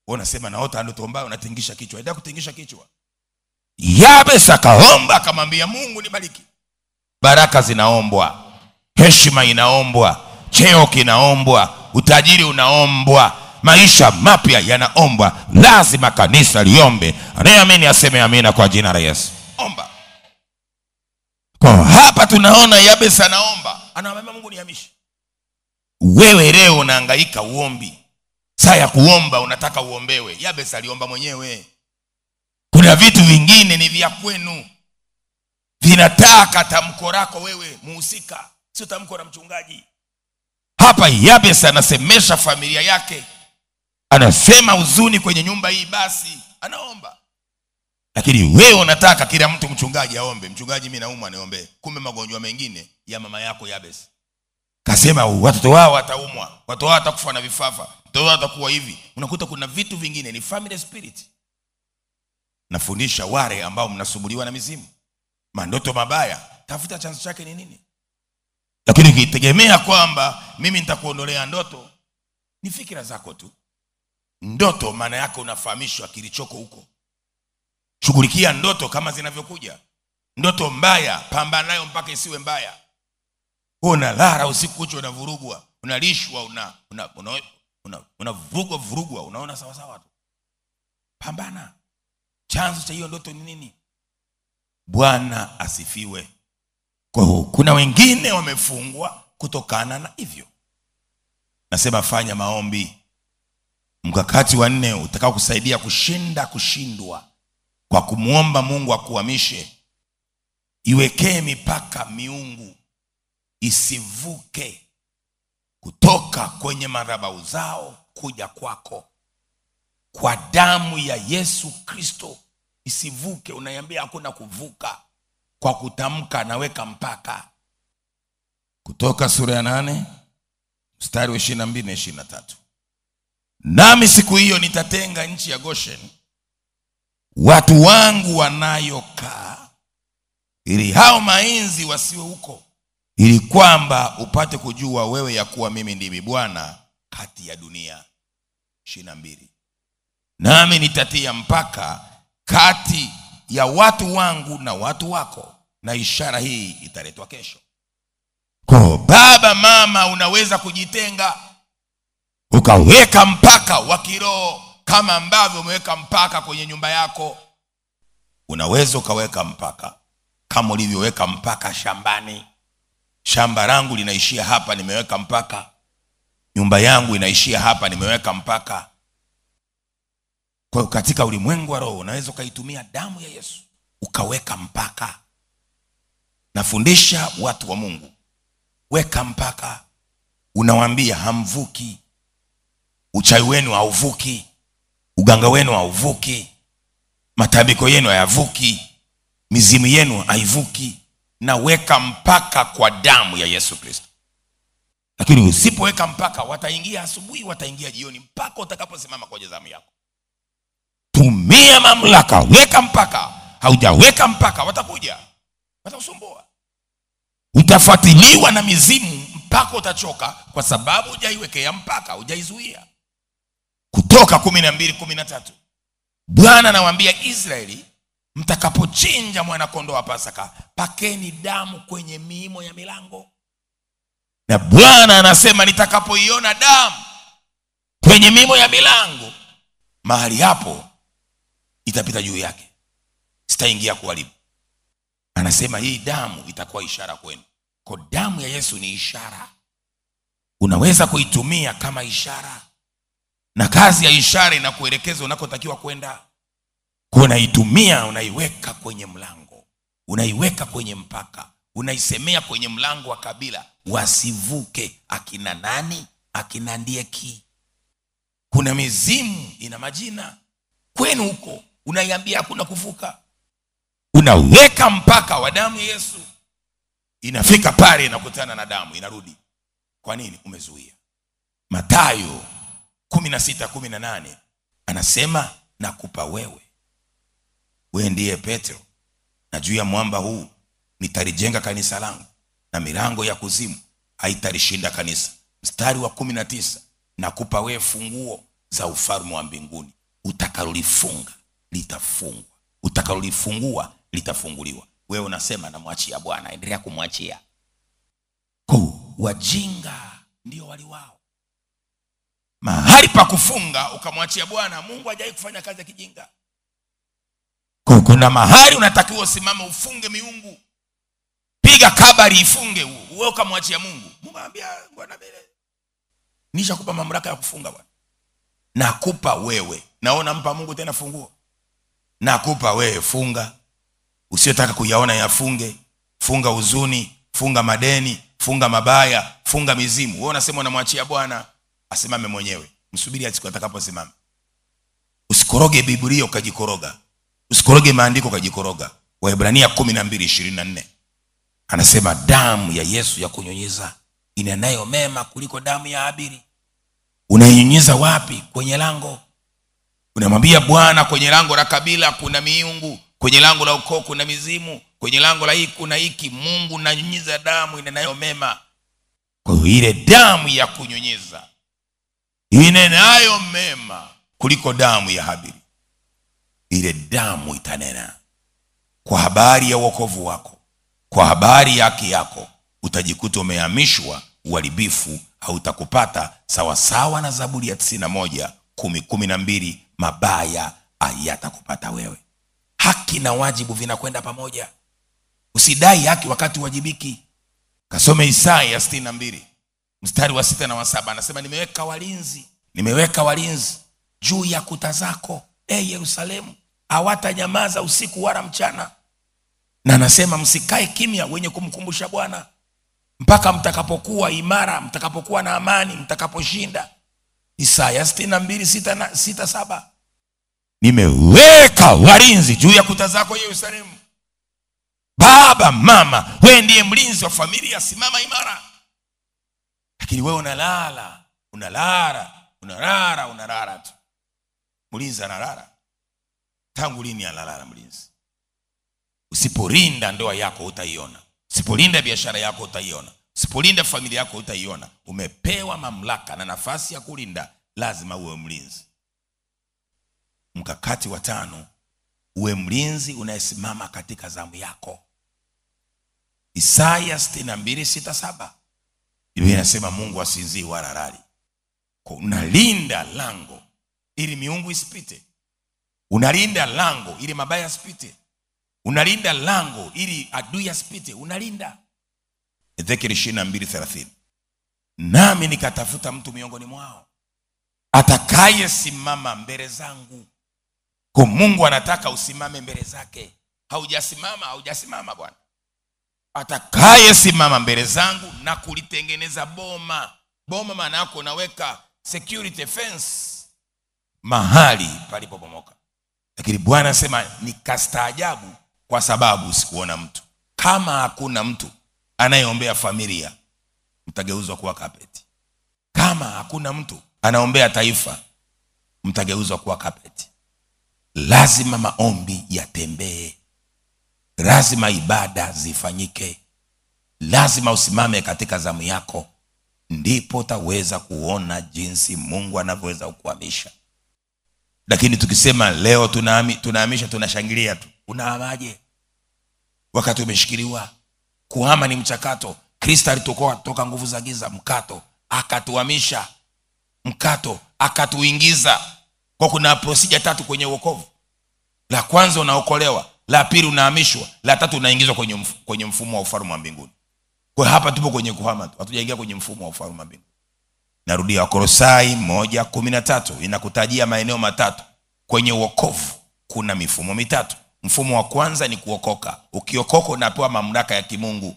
Speaker 3: Wewe unasema naota ndoto mbaya, unatingisha kichwa. Endelea kutingisha kichwa. Yabes akaomba akamwambia Mungu nibariki. Baraka zinaombwa, heshima inaombwa, cheo kinaombwa, utajiri unaombwa, maisha mapya yanaombwa. Lazima kanisa liombe. Anayeamini aseme amina kwa jina la Yesu. Omba. Kwa hapa tunaona Yabes anaomba, anamwambia Mungu nihamishe. Wewe leo unahangaika uombi, saa ya kuomba unataka uombewe. Yabes aliomba mwenyewe. Kuna vitu vingine ni vya kwenu, vinataka tamko lako wewe muhusika, sio tamko la mchungaji. Hapa Yabes anasemesha familia yake, anasema huzuni kwenye nyumba hii, basi anaomba. Lakini wewe unataka kila mtu mchungaji aombe. Mchungaji, mimi naumwa niombe. Kumbe magonjwa mengine ya mama yako Yabes. Kasema watoto wao wataumwa, watoto wao watakufa na vifafa, watoto wao watakuwa hivi. Unakuta kuna vitu vingine ni family spirit. Nafundisha wale ambao mnasumbuliwa na mizimu, mandoto mabaya, tafuta chanzo chake ni nini. Lakini ukitegemea kwamba mimi nitakuondolea ndoto, ni fikira zako tu. Ndoto maana yake unafahamishwa kilichoko huko. Shughulikia ndoto kama zinavyokuja. Ndoto mbaya pambana nayo mpaka isiwe mbaya. Unalala usiku kucha unavurugwa, unalishwa, unavurugwa, unaona sawa sawa tu. Pambana. Chanzo cha hiyo ndoto ni nini? Bwana asifiwe. Kwa hiyo kuna wengine wamefungwa kutokana na hivyo. Nasema fanya maombi. Mkakati wa 4 utakao kusaidia kushinda kushindwa kwa kumuomba Mungu akuhamishe. Iwekee mipaka miungu isivuke kutoka kwenye madhabahu zao kuja kwako. Kwa damu ya Yesu Kristo isivuke. Unaiambia hakuna kuvuka kwa kutamka, naweka mpaka. Kutoka sura ya 8 mstari wa 22 na 23. Nami siku hiyo nitatenga nchi ya Goshen watu wangu wanayokaa, ili hao mainzi wasiwe huko, ili kwamba upate kujua wewe ya kuwa mimi ndimi Bwana kati ya dunia. 22. Nami nitatia mpaka kati ya watu wangu na watu wako, na ishara hii italetwa kesho. Kwa baba mama, unaweza kujitenga ukaweka mpaka wa kiroho kama ambavyo umeweka mpaka kwenye nyumba yako. Unaweza ukaweka mpaka kama ulivyoweka mpaka shambani. Shamba langu linaishia hapa, nimeweka mpaka. Nyumba yangu inaishia hapa, nimeweka mpaka. Kwa katika ulimwengu wa roho unaweza ukaitumia damu ya Yesu ukaweka mpaka. Nafundisha watu wa Mungu, weka mpaka. Unawaambia hamvuki. Uchawi wenu hauvuki, uganga wenu hauvuki, matambiko yenu hayavuki, mizimu yenu haivuki. Na weka mpaka kwa damu ya Yesu Kristo. Lakini usipoweka mpaka, wataingia asubuhi, wataingia jioni, mpaka utakaposimama kwenye zamu yako. Tumia mamlaka, weka mpaka. Haujaweka mpaka, watakuja, watakusumbua. Utafuatiliwa na mizimu mpaka utachoka, kwa sababu hujaiwekea mpaka, hujaizuia. Kutoka 12:13. Bwana anawaambia Israeli, mtakapochinja mwana kondoo wa Pasaka, pakeni damu kwenye miimo ya milango. Na Bwana anasema, nitakapoiona damu kwenye miimo ya milango, mahali hapo itapita juu yake, sitaingia kuharibu. Anasema hii damu itakuwa ishara kwenu. Kwa damu ya Yesu ni ishara. Unaweza kuitumia kama ishara, na kazi ya ishara inakuelekeza unakotakiwa kwenda. Kwa unaitumia, unaiweka kwenye mlango, unaiweka kwenye mpaka, unaisemea kwenye mlango wa kabila wasivuke. Akina nani? Akina Ndieki. Kuna mizimu ina majina kwenu huko, unaiambia hakuna kuvuka. Unaweka mpaka wa damu ya Yesu, inafika pale inakutana na damu, inarudi. Kwa nini? Umezuia. Mathayo 16:18 anasema, nakupa wewe ndiye Petro, na juu ya mwamba huu nitalijenga kanisa langu, na milango ya kuzimu haitalishinda kanisa. Mstari wa 19, nakupa wewe funguo za ufalme wa mbinguni. Utakalolifunga litafungwa, utakalolifungua litafunguliwa. Wewe unasema namwachia Bwana, endelea kumwachia. Kwa wajinga ndio wali wao. Mahali pa kufunga ukamwachia Bwana, Mungu hajai kufanya kazi ya kijinga. Kwa kuna mahali unatakiwa usimame ufunge miungu. Piga kabari ifunge, wewe ukamwachia Mungu. Mungu anambia, Bwana mbele, nishakupa mamlaka ya kufunga Bwana. Nakupa wewe. Naona mpa Mungu tena funguo. Nakupa wewe, funga. Usiyotaka kuyaona yafunge. Funga huzuni, funga madeni, funga mabaya, funga mizimu. Wewe unasema unamwachia Bwana, asimame mwenyewe. Msubiri siku atakaposimama. Usikoroge Biblia ukajikoroga. Usikoroge maandiko ukajikoroga. Waebrania 12:24 anasema, damu ya Yesu ya kunyunyiza inenayo mema kuliko damu ya Habili. Unainyunyiza wapi? Kwenye lango. Unamwambia Bwana, kwenye lango la kabila kuna miungu, kwenye lango la ukoo kuna mizimu, kwenye lango la hii kuna hiki. Mungu, nanyunyiza damu inenayo mema. Kwa hiyo ile damu ya kunyunyiza inenayo mema kuliko damu ya Habili, ile damu itanena kwa habari ya wokovu wako, kwa habari ya haki yako. Utajikuta umehamishwa, uharibifu hautakupata, sawa sawa na Zaburi ya 91:10-12, mabaya hayatakupata wewe. Haki na wajibu vinakwenda pamoja. Usidai haki wakati wajibiki. Kasome Isaya 62 mstari wa 6 na wa 7, anasema, nimeweka walinzi juu ya kuta zako, Yerusalemu, hawatanyamaza usiku wala mchana. Na anasema, msikae kimya wenye kumkumbusha Bwana, mpaka mtakapokuwa imara, mtakapokuwa na amani, mtakaposhinda. Isaya 62:6-7. Nimeweka walinzi juu ya kuta zako Yerusalemu. Baba, mama, wewe ndiye mlinzi wa familia, simama imara. Lakini wewe unalala tu. Mlinzi analala. Tangu lini analala mlinzi? Usiporinda ndoa yako utaiona. Usipolinda biashara yako utaiona. Usipolinda familia yako utaiona. Umepewa mamlaka na nafasi ya kulinda, lazima uwe mlinzi. Mkakati wa 5, uwe mlinzi unayesimama katika zamu yako. Isaya 62:6-7. Biblia inasema Mungu asinzii wala halali. Unalinda lango ili miungu isipite. Unalinda lango ili mabaya asipite. Unalinda lango ili adui asipite. Unalinda. Ezekiel 22:30. Nami nikatafuta mtu miongoni mwao atakaye simama mbele zangu. Kwa Mungu anataka usimame mbele zake. Haujasimama Bwana. Atakaye simama mbele zangu na kulitengeneza boma. Boma maana yako unaweka security fence mahali palipobomoka. Lakini Bwana anasema nikastaajabu kwa sababu sikuona mtu. Kama hakuna mtu anayeombea familia, mtageuzwa kuwa kapeti. Kama hakuna mtu anaombea taifa, mtageuzwa kuwa kapeti. Lazima maombi yatembee. Lazima ibada zifanyike. Lazima usimame katika zamu yako, ndipo utaweza kuona jinsi Mungu anavyoweza kukuhamisha. Lakini tukisema leo tunahamisha, tunashangilia tu, unahamaje wakati umeshikiliwa? Kuhama ni mchakato. Kristo alitokoa toka nguvu za giza, mkato, akatuhamisha, mkato, akatuingiza. Kwa kuna procedure 3 kwenye wokovu. La kwanza unaokolewa, la pili unahamishwa, la tatu unaingizwa kwenye mfumo wa ufalme wa mbinguni. Kwa hapa tupo kwenye kuhama tu, hatujaingia kwenye mfumo wa ufalme wa mbinguni. Narudia, Wakolosai 1:13 inakutajia maeneo 3 kwenye wokovu. Kuna mifumo 3. Mfumo wa kwanza ni kuokoka. Ukiokoka unapewa mamlaka ya kimungu,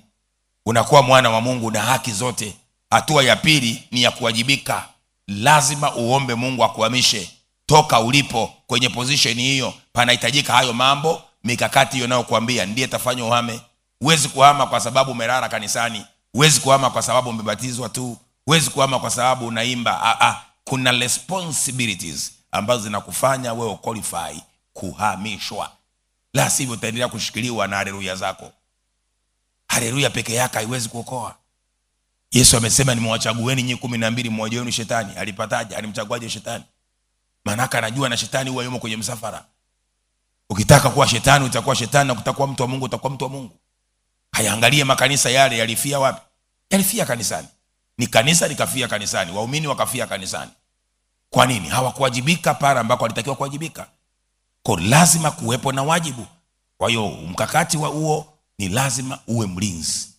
Speaker 3: unakuwa mwana wa Mungu na haki zote. Hatua ya pili ni ya kuwajibika. Lazima uombe Mungu akuhamishe toka ulipo kwenye position hiyo. Panahitajika hayo mambo, mikakati hiyo nayo kuambia ndiye tafanya uhame. Huwezi kuhama kwa sababu umelala kanisani. Huwezi kuhama kwa sababu umebatizwa tu. Huwezi kuhama kwa sababu unaimba. Kuna responsibilities ambazo zinakufanya wewe qualify kuhamishwa. La sivyo utaendelea kushikiliwa na haleluya zako. Haleluya peke yake haiwezi kuokoa. Yesu amesema nimewachagueni nyinyi 12, mmoja wenu shetani. Alipataje? Alimchaguaje shetani? Maana anajua na shetani huwa yumo kwenye msafara. Ukitaka kuwa shetani utakuwa shetani, na ukitaka mtu wa Mungu utakuwa mtu wa Mungu. Hayaangalie makanisa yale yalifia wapi? Yalifia kanisani. Ni kanisa likafia kanisani, waumini wakafia kanisani. Kwa nini? Hawakuwajibika pale ambako walitakiwa kuwajibika. Kwa lazima kuwepo na wajibu. Kwa hiyo mkakati wa huo ni lazima uwe mlinzi.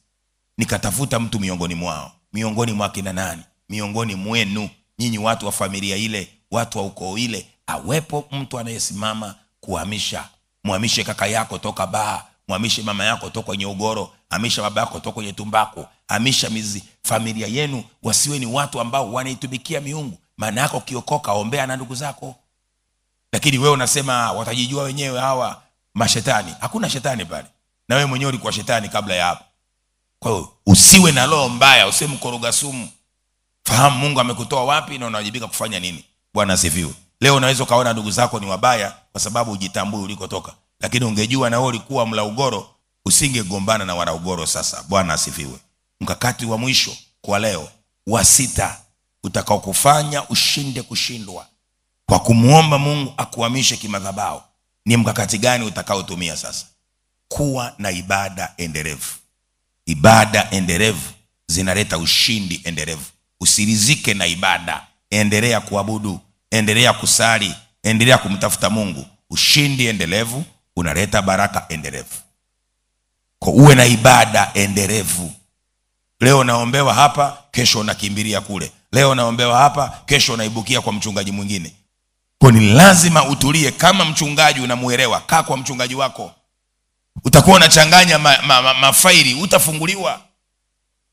Speaker 3: Nikatafuta mtu miongoni mwao. Miongoni mwa kina nani? Miongoni mwenu nyinyi watu wa familia ile, watu wa ukoo ile, awepo mtu anayesimama kuhamisha. Muhamishe kaka yako toka baa, muhamishe mama yako toka kwenye ugoro, hamisha baba yako toka kwenye tumbaku, hamisha familia yenu wasiwe ni watu ambao wanaitumikia miungu. Maana yako kiokoka, ombea na ndugu zako. Lakini wewe unasema watajijua wenyewe hawa mashetani. Hakuna shetani pale. Na wewe mwenyewe ulikuwa shetani kabla ya hapo. Kwa hiyo usiwe na roho mbaya, usiwe mkoroga sumu. Fahamu Mungu amekutoa wapi na unawajibika kufanya nini. Bwana asifiwe. Leo unaweza kaona ndugu zako ni wabaya kwa sababu hujitambui ulikotoka. Lakini ungejua na wewe ulikuwa mla ugoro, usingegombana na wana ugoro sasa. Bwana asifiwe. Mkakati wa mwisho kwa leo, wa 6, utakao kufanya ushinde kushindwa kwa kumuomba Mungu akuhamishe kimadhabahu. Ni mkakati gani utakaotumia sasa? Kuwa na ibada endelevu. Ibada endelevu zinaleta ushindi endelevu. Usirizike na ibada. Endelea kuabudu, endelea kusali, endelea kumtafuta Mungu. Ushindi endelevu unaleta baraka endelevu. Kwa uwe na ibada endelevu. Leo naombewa hapa, kesho unakimbilia kule. Leo naombewa hapa, kesho unaibukia kwa mchungaji mwingine. Kwa ni lazima utulie. Kama mchungaji unamuelewa, kaa kwa mchungaji wako. Utakuwa unachanganya mafaili, utafunguliwa.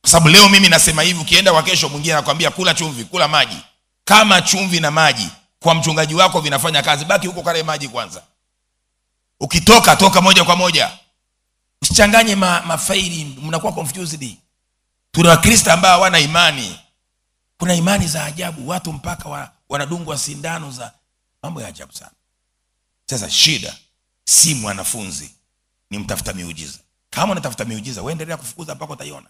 Speaker 3: Kwa sababu leo mimi nasema hivi, ukienda kwa kesho mwingine anakuambia kula chumvi, kula maji. Kama chumvi na maji kwa mchungaji wako vinafanya kazi, baki huko kale maji kwanza. Ukitoka toka moja kwa moja. Usichanganye mafaili, mnakuwa confused. Tuna Wakristo ambao hawana imani. Kuna imani za ajabu, watu mpaka wanadungwa sindano za mambo ya ajabu sana. Sasa shida si mwanafunzi, ni mtafuta miujiza. Kama unatafuta miujiza, wewe endelea kufukuza mpaka utaiona.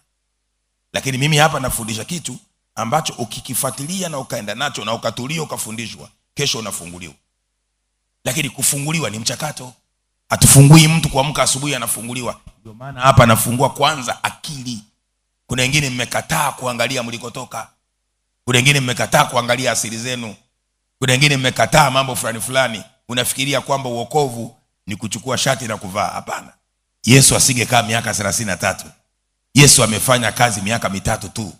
Speaker 3: Lakini mimi hapa nafundisha kitu ambacho ukikifuatilia na ukaenda nacho na ukatulia ukafundishwa, kesho unafunguliwa. Lakini kufunguliwa ni mchakato. Hatufungui mtu kuamka asubuhi anafunguliwa. Ndio maana hapa anafungua kwanza akili. Kuna wengine mmekataa kuangalia mlikotoka. Kuna wengine mmekataa kuangalia asili zenu. Kuna wengine mmekataa mambo fulani fulani. Unafikiria kwamba wokovu ni kuchukua shati na kuvaa. Hapana. Yesu asingekaa miaka 33. Yesu amefanya kazi miaka 3 tu.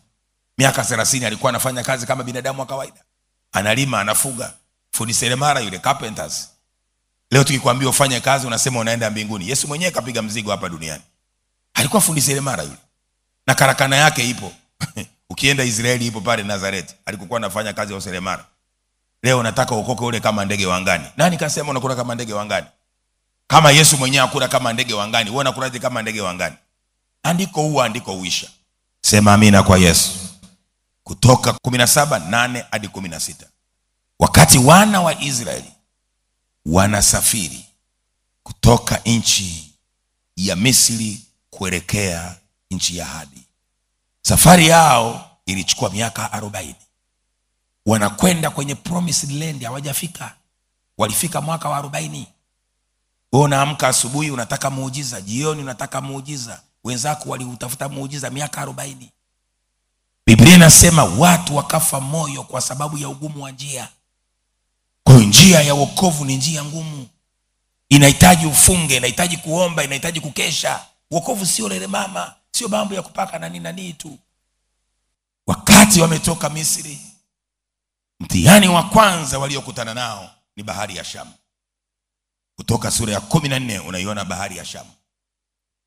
Speaker 3: Miaka 30 alikuwa anafanya kazi kama binadamu wa kawaida. Analima, anafuga. Fundi seremala yule, carpenters. Leo tukikwambia ufanye kazi unasema unaenda mbinguni. Yesu mwenyewe kapiga mzigo hapa duniani. Alikuwa fundi seremala yule. Na karakana yake ipo. Ukienda Israeli ipo pale Nazareti. Alikuwa anafanya kazi ya seremala. Leo nataka ukoke ule kama ndege wa angani. Nani kasema unakula kama ndege wa angani? Kama Yesu mwenyewe akula kama ndege wa angani, wewe unakulaje kama ndege wa angani? Andiko huwa andiko huisha. Sema amina kwa Yesu. Kutoka 17:8 hadi 16. Wakati wana wa Israeli wanasafiri kutoka nchi ya Misri kuelekea nchi ya ahadi. Safari yao ilichukua miaka 40. Wanakwenda kwenye promised land, hawajafika. Walifika mwaka wa 40. Wewe unaamka asubuhi unataka muujiza, jioni unataka muujiza. Wenzako waliutafuta muujiza miaka 40. Biblia inasema watu wakafa moyo kwa sababu ya ugumu wa njia. Kwa njia ya wokovu ni njia ngumu. Inahitaji ufunge, inahitaji kuomba, inahitaji kukesha. Wokovu sio lele mama, sio mambo ya kupaka na nini tu. Wakati wametoka Misri, mtihani wa kwanza waliokutana nao ni bahari ya Shamu. Kutoka sura ya 14 unaiona bahari ya Shamu.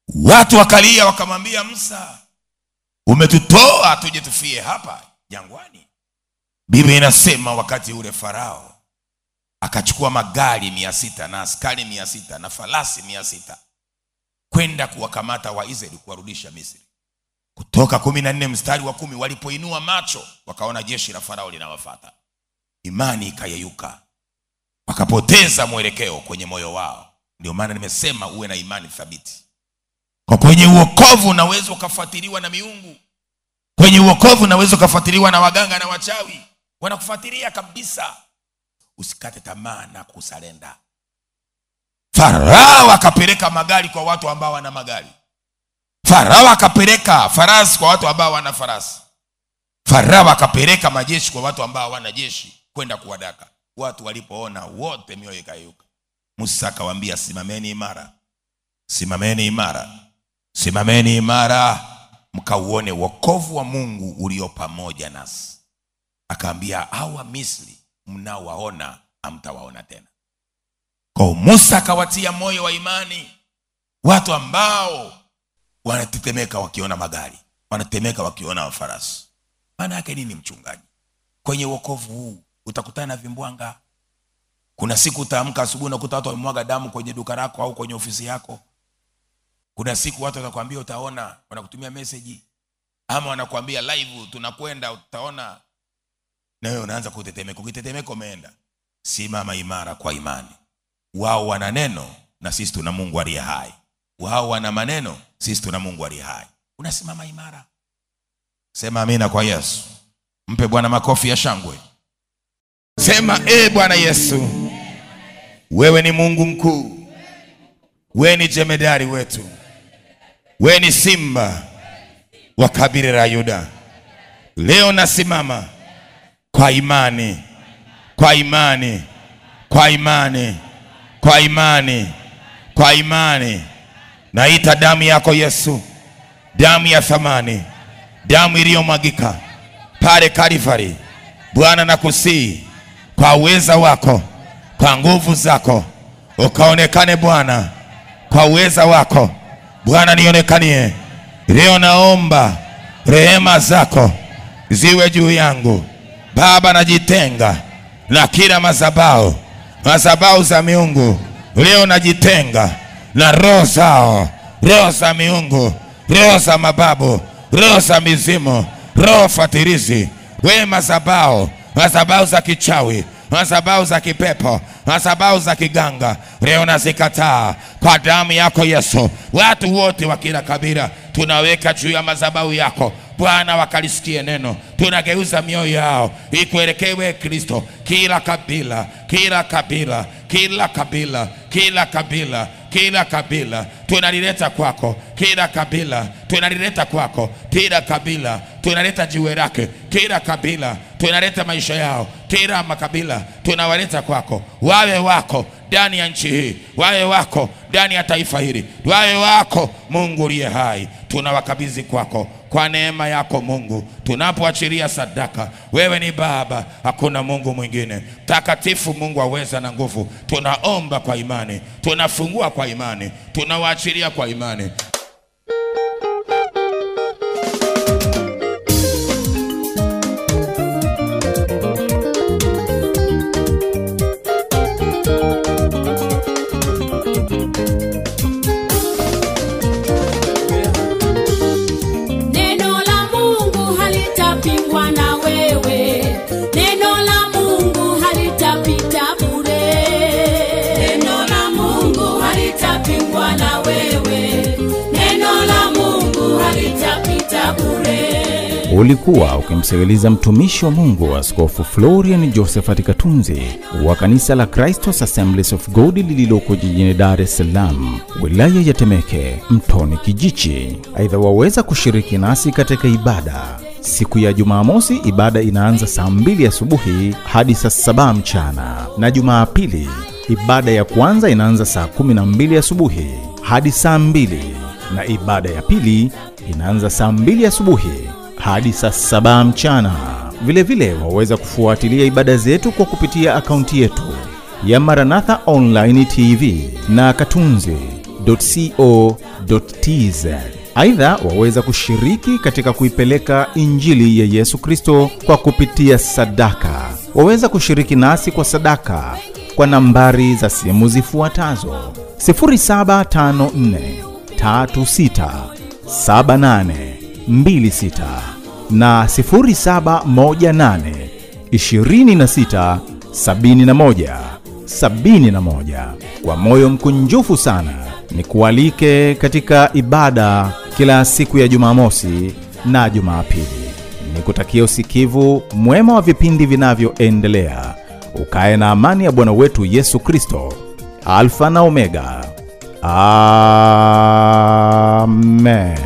Speaker 3: Watu wakalia wakamwambia Musa, umetutoa tuje tufie hapa jangwani. Biblia inasema wakati ule Farao akachukua magari 600 na askari 600 na farasi 600 kwenda kuwakamata Waisraeli kuwarudisha Misri. Kutoka 14 mstari wa 10, walipoinua macho wakaona jeshi la Farao linawafuata. Imani ikayeyuka. Wakapoteza mwelekeo kwenye moyo wao. Ndio maana nimesema uwe na imani thabiti. Kwa kwenye uokovu unaweza ukafuatiliwa na miungu. Kwenye uokovu unaweza ukafuatiliwa na waganga na wachawi. Wanakufuatilia kabisa. Usikate tamaa na kusalenda. Farao akapeleka magari kwa watu ambao wana magari. Farao akapeleka farasi kwa watu ambao wana farasi. Farao akapeleka majeshi kwa watu ambao wana jeshi kwenda kuwadaka. Watu walipoona wote mioyo ikayuka. Musa akawaambia simameni imara. Simameni imara. Simameni imara mkauone wokovu wa Mungu ulio pamoja nasi. Akaambia hawa Misri mnaowaona hamtawaona tena. Kwa Musa akawatia moyo wa imani watu ambao wanatetemeka wakiona magari, wanatetemeka wakiona farasi. Maana yake nini mchungaji? Kwenye wokovu huu utakutana na vimbwanga. Kuna siku utaamka asubuhi unakuta watu wamemwaga damu kwenye duka lako au kwenye ofisi yako. Kuna siku watu watakwambia utaona, wanakutumia message ama wanakuambia live tunakwenda utaona, na wewe unaanza kutetemeka. Ukitetemeka umeenda. Simama imara kwa imani. Wao wana neno na sisi tuna Mungu aliye hai. Wao wana maneno, sisi tuna Mungu aliye hai. Unasimama imara. Sema amina kwa Yesu. Mpe Bwana makofi ya shangwe. Sema Bwana Yesu, wewe ni Mungu mkuu. Wewe ni jemedari wetu. Wewe ni simba wa kabila la Yuda. Leo nasimama kwa imani. Kwa imani. Kwa imani. Kwa imani. Kwa imani. Naita damu yako Yesu, damu ya thamani, damu iliyomwagika pale Kalvari. Bwana nakusihi kwa uweza wako, kwa nguvu zako, ukaonekane Bwana. Kwa uweza wako Bwana nionekanie. Leo naomba rehema zako ziwe juu yangu. Baba, najitenga na kila madhabahu za miungu. Leo najitenga na roho zao, roho za miungu, roho za mababu, roho za mizimu, roho fatirizi. Wewe madhabahu za kichawi, madhabahu za kipepo, madhabahu za kiganga, leo nazikataa kwa damu yako Yesu. Watu wote wa kila kabila tunaweka juu ya madhabahu yako Bwana, wakalisikie neno. Tunageuza mioyo yao ikuelekewe Kristo. Kila kabila, kila kabila, kila kabila, kila kabila, kila kabila tunalileta kwako. Kila kabila tunalileta kwako. Kila kabila tunaleta jiwe lake. Kila kabila tunaleta maisha yao. Kila makabila tunawaleta kwako. Wawe wako ndani ya nchi hii, wawe wako ndani ya taifa hili, wawe wako Mungu uliye hai. Tunawakabidhi kwako kwa neema yako Mungu. Tunapoachilia sadaka, wewe ni Baba, hakuna Mungu mwingine. Takatifu, Mungu aweza na nguvu, tunaomba kwa imani, tunafungua kwa imani, tunawaachilia kwa imani.
Speaker 1: Ulikuwa ukimsikiliza mtumishi wa Mungu Askofu Florian Josephat Katunzi wa kanisa la Christos Assemblies of God lililoko jijini Dar es Salaam, wilaya ya Temeke, Mtoni Kijichi. Aidha, waweza kushiriki nasi katika ibada siku ya Jumamosi. Ibada inaanza saa 2 asubuhi hadi saa 7 mchana, na Jumapili ibada ya kwanza inaanza saa 12 asubuhi hadi saa 2, na ibada ya pili inaanza saa 2 asubuhi hadi saa 7 mchana. Vile vile waweza kufuatilia ibada zetu kwa kupitia akaunti yetu ya Maranatha Online TV na katunzi.co.tz. Aidha, waweza kushiriki katika kuipeleka injili ya Yesu Kristo kwa kupitia sadaka. Waweza kushiriki nasi kwa sadaka kwa nambari za simu zifuatazo: 0754367826 na 0718267171. Kwa moyo mkunjufu sana ni kualike katika ibada kila siku ya Jumamosi na Jumapili. Nikutakia usikivu mwema wa vipindi vinavyoendelea. Ukae na amani ya Bwana wetu Yesu Kristo, Alfa na Omega. Amen.